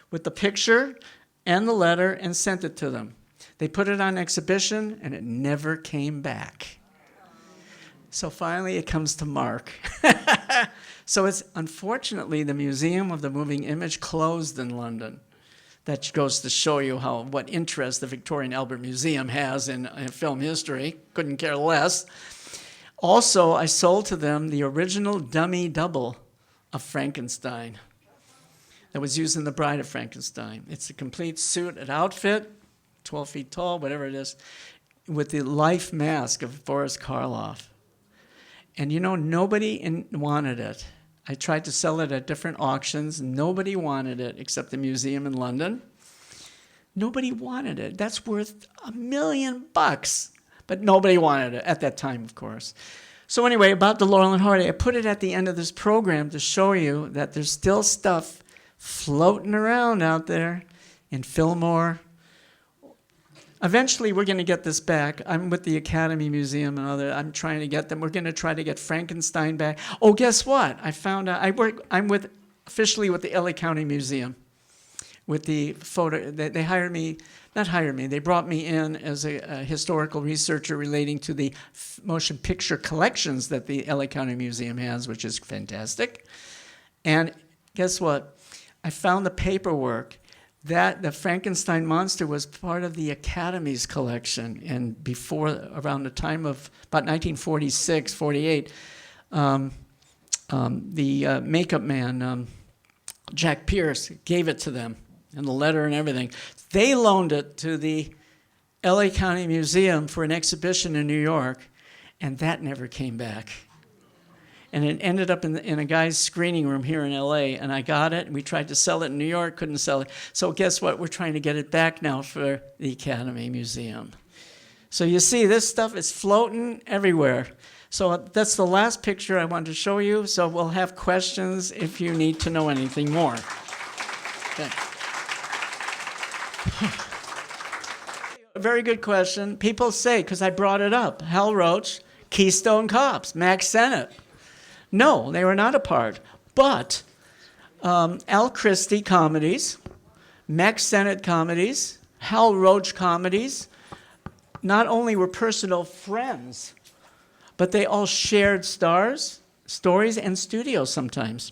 with the picture and the letter and sent it to them. They put it on exhibition, and it never came back. So finally, it comes to Marc. So it's unfortunately the Museum of the Moving Image closed in London. That goes to show you what interest the Victoria and Albert Museum has in film history. Couldn't care less. Also, I sold to them the original dummy double of Frankenstein that was used in The Bride of Frankenstein. It's a complete suit and outfit, 12 feet tall, whatever it is, with the life mask of Boris Karloff. And you know, nobody wanted it. I tried to sell it at different auctions. Nobody wanted it except the museum in London. Nobody wanted it. That's worth $1 million. But nobody wanted it at that time, of course. So anyway, about the Laurel and Hardy, I put it at the end of this program to show you that there's still stuff floating around out there in Fillmore. Eventually, we're going to get this back. I'm with the Academy Museum and I'm trying to get them. We're going to try to get Frankenstein back. Oh, guess what? I found out. I'm officially with the LA County Museum. With the photo, they hired me. Not hired me. They brought me in as a historical researcher relating to the motion picture collections that the LA County Museum has, which is fantastic. And guess what? I found the paperwork that the Frankenstein monster was part of the Academy's collection. And before, around the time of about 1946, 48, the makeup man, Jack Pierce, gave it to them, and the letter and everything. They loaned it to the LA County Museum for an exhibition in New York, and that never came back. And it ended up in a guy's screening room here in LA, and I got it, and we tried to sell it in New York, couldn't sell it. So guess what? We're trying to get it back now for the Academy Museum. So you see, this stuff is floating everywhere. So that's the last picture I wanted to show you, so we'll have questions if you need to know anything more. Okay. A very good question. People say, because I brought it up, Hal Roach, Keystone Cops, Max Sennett. No, they were not a part. But Al Christie comedies, Mack Sennett comedies, Hal Roach comedies, not only were personal friends, but they all shared stories, and studios sometimes.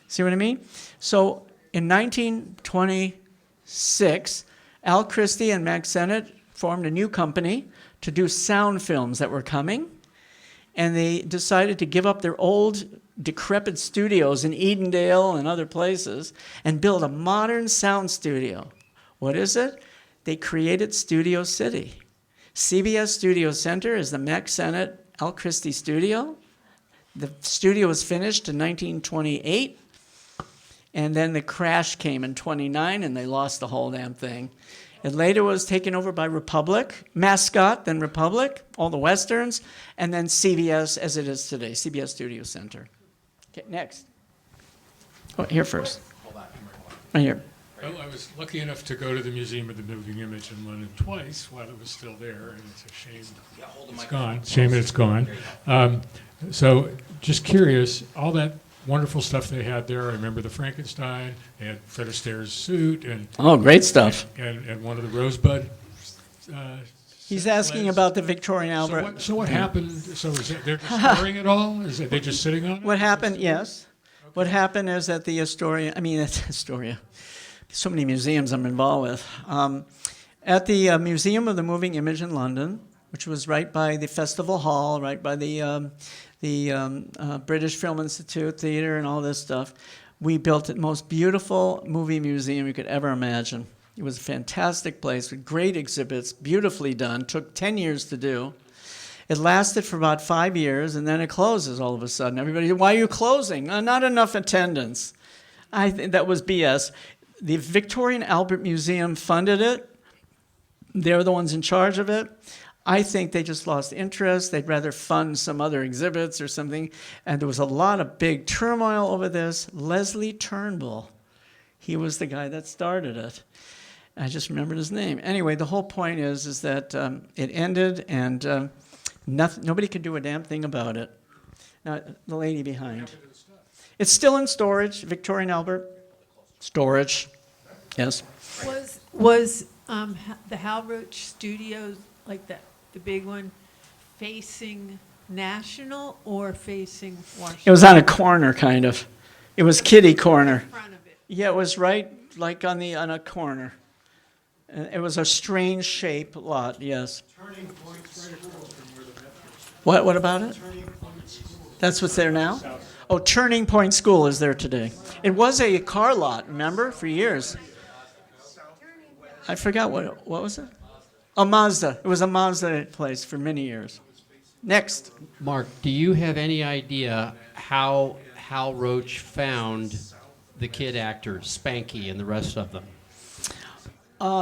See what I mean? So in 1926, Al Christie and Mack Sennett formed a new company to do sound films that were coming, and they decided to give up their old decrepit studios in Edendale and other places and build a modern sound studio. What is it? They created Studio City. CBS Studio Center is the Mack Sennett Al Christie studio. The studio was finished in 1928, and then the crash came in 29, and they lost the whole damn thing. It later was taken over by Republic, Mascot, then Republic, all the Westerns, and then CBS as it is today, CBS Studio Center. Okay, next. Oh, here first. Right here. Well, I was lucky enough to go to the Museum of the Moving Image in London twice while it was still there, and it's a shame it's gone. Shame it's gone. So, just curious, all that wonderful stuff they had there. I remember the Frankenstein. They had Fred Astaire's suit, and Oh, great stuff. and one of the Rosebud. He's asking about the Victorian Albert. So what happened? So is it, they're just storing it all? Is it they just sitting on it? What happened, yes. What happened is that the Astoria, so many museums I'm involved with. At the Museum of the Moving Image in London, which was right by the Festival Hall, right by the British Film Institute Theater and all this stuff, we built the most beautiful movie museum you could ever imagine. It was a fantastic place with great exhibits, beautifully done, took 10 years to do. It lasted for about 5 years, and then it closes all of a sudden. Everybody, why are you closing? Not enough attendance. I think that was BS. The Victorian Albert Museum funded it. They're the ones in charge of it. I think they just lost interest. They'd rather fund some other exhibits or something. And there was a lot of big turmoil over this. Leslie Turnbull, he was the guy that started it. I just remembered his name. Anyway, the whole point is that it ended, and nobody could do a damn thing about it. Now, the lady behind. It's still in storage, Victorian Albert. Storage, yes. Was the Hal Roach Studios, like the big one, facing National or facing Washington? It was on a corner, kind of. It was kitty corner. In front of it. Yeah, it was right, like on a corner. It was a strange shape lot, yes. Turning points right across from where the Metro. What about it? That's what's there now? Oh, Turning Point School is there today. It was a car lot, remember, for years. I forgot what was it? A Mazda. It was a Mazda place for many years. Next. Mark, do you have any idea how Hal Roach found the kid actors, Spanky and the rest of them?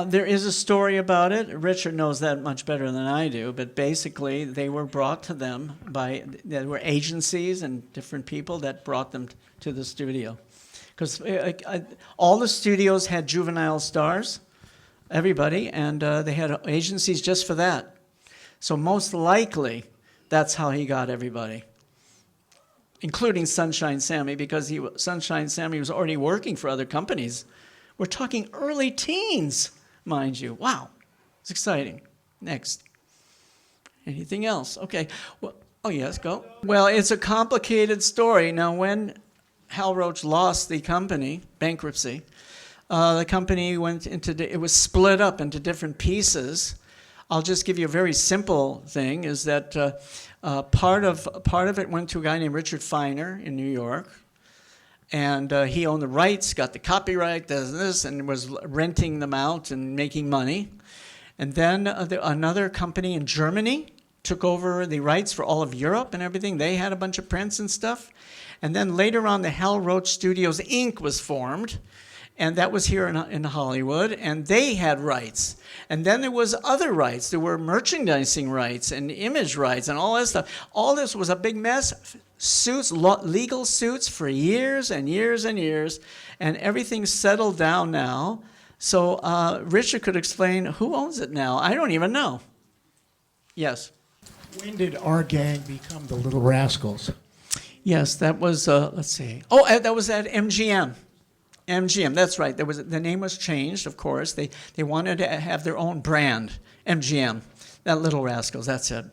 There is a story about it. Richard knows that much better than I do, but basically they were brought to them there were agencies and different people that brought them to the studio. Because all the studios had juvenile stars, everybody, and they had agencies just for that. So most likely, that's how he got everybody, including Sunshine Sammy, because Sunshine Sammy was already working for other companies. We're talking early teens, mind you. Wow, it's exciting. Next. Anything else? Okay. Well, oh, yes, go. Well, it's a complicated story. Now, when Hal Roach lost the company, bankruptcy, the company it was split up into different pieces. I'll just give you a very simple thing, is that part of it went to a guy named Richard Feiner in New York. And he owned the rights, got the copyright, this, and was renting them out and making money. And then another company in Germany took over the rights for all of Europe and everything. They had a bunch of prints and stuff. And then later on, the Hal Roach Studios, Inc. was formed. And that was here in Hollywood, and they had rights. And then there was other rights. There were merchandising rights and image rights and all that stuff. All this was a big mess. Legal suits for years and years and years, and everything's settled down now. So Richard could explain who owns it now. I don't even know. Yes. When did our gang become the Little Rascals? Yes, that was, let's see. Oh, that was at MGM. MGM, that's right. The name was changed, of course. They wanted to have their own brand, MGM. That Little Rascals, that's it.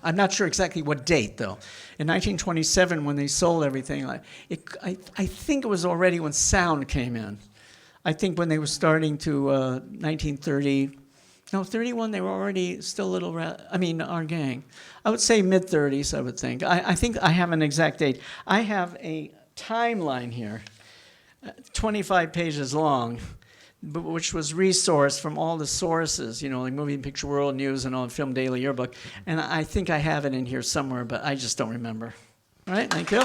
I'm not sure exactly what date, though. In 1927, when they sold everything, I think it was already when sound came in. I think when they were starting to 1930, no, 31, they were already still our gang. I would say mid-30s, I would think. I think I have an exact date. I have a timeline here, 25 pages long, which was resourced from all the sources, like Movie and Picture World News and all, Film Daily Yearbook. And I think I have it in here somewhere, but I just don't remember. All right, thank you.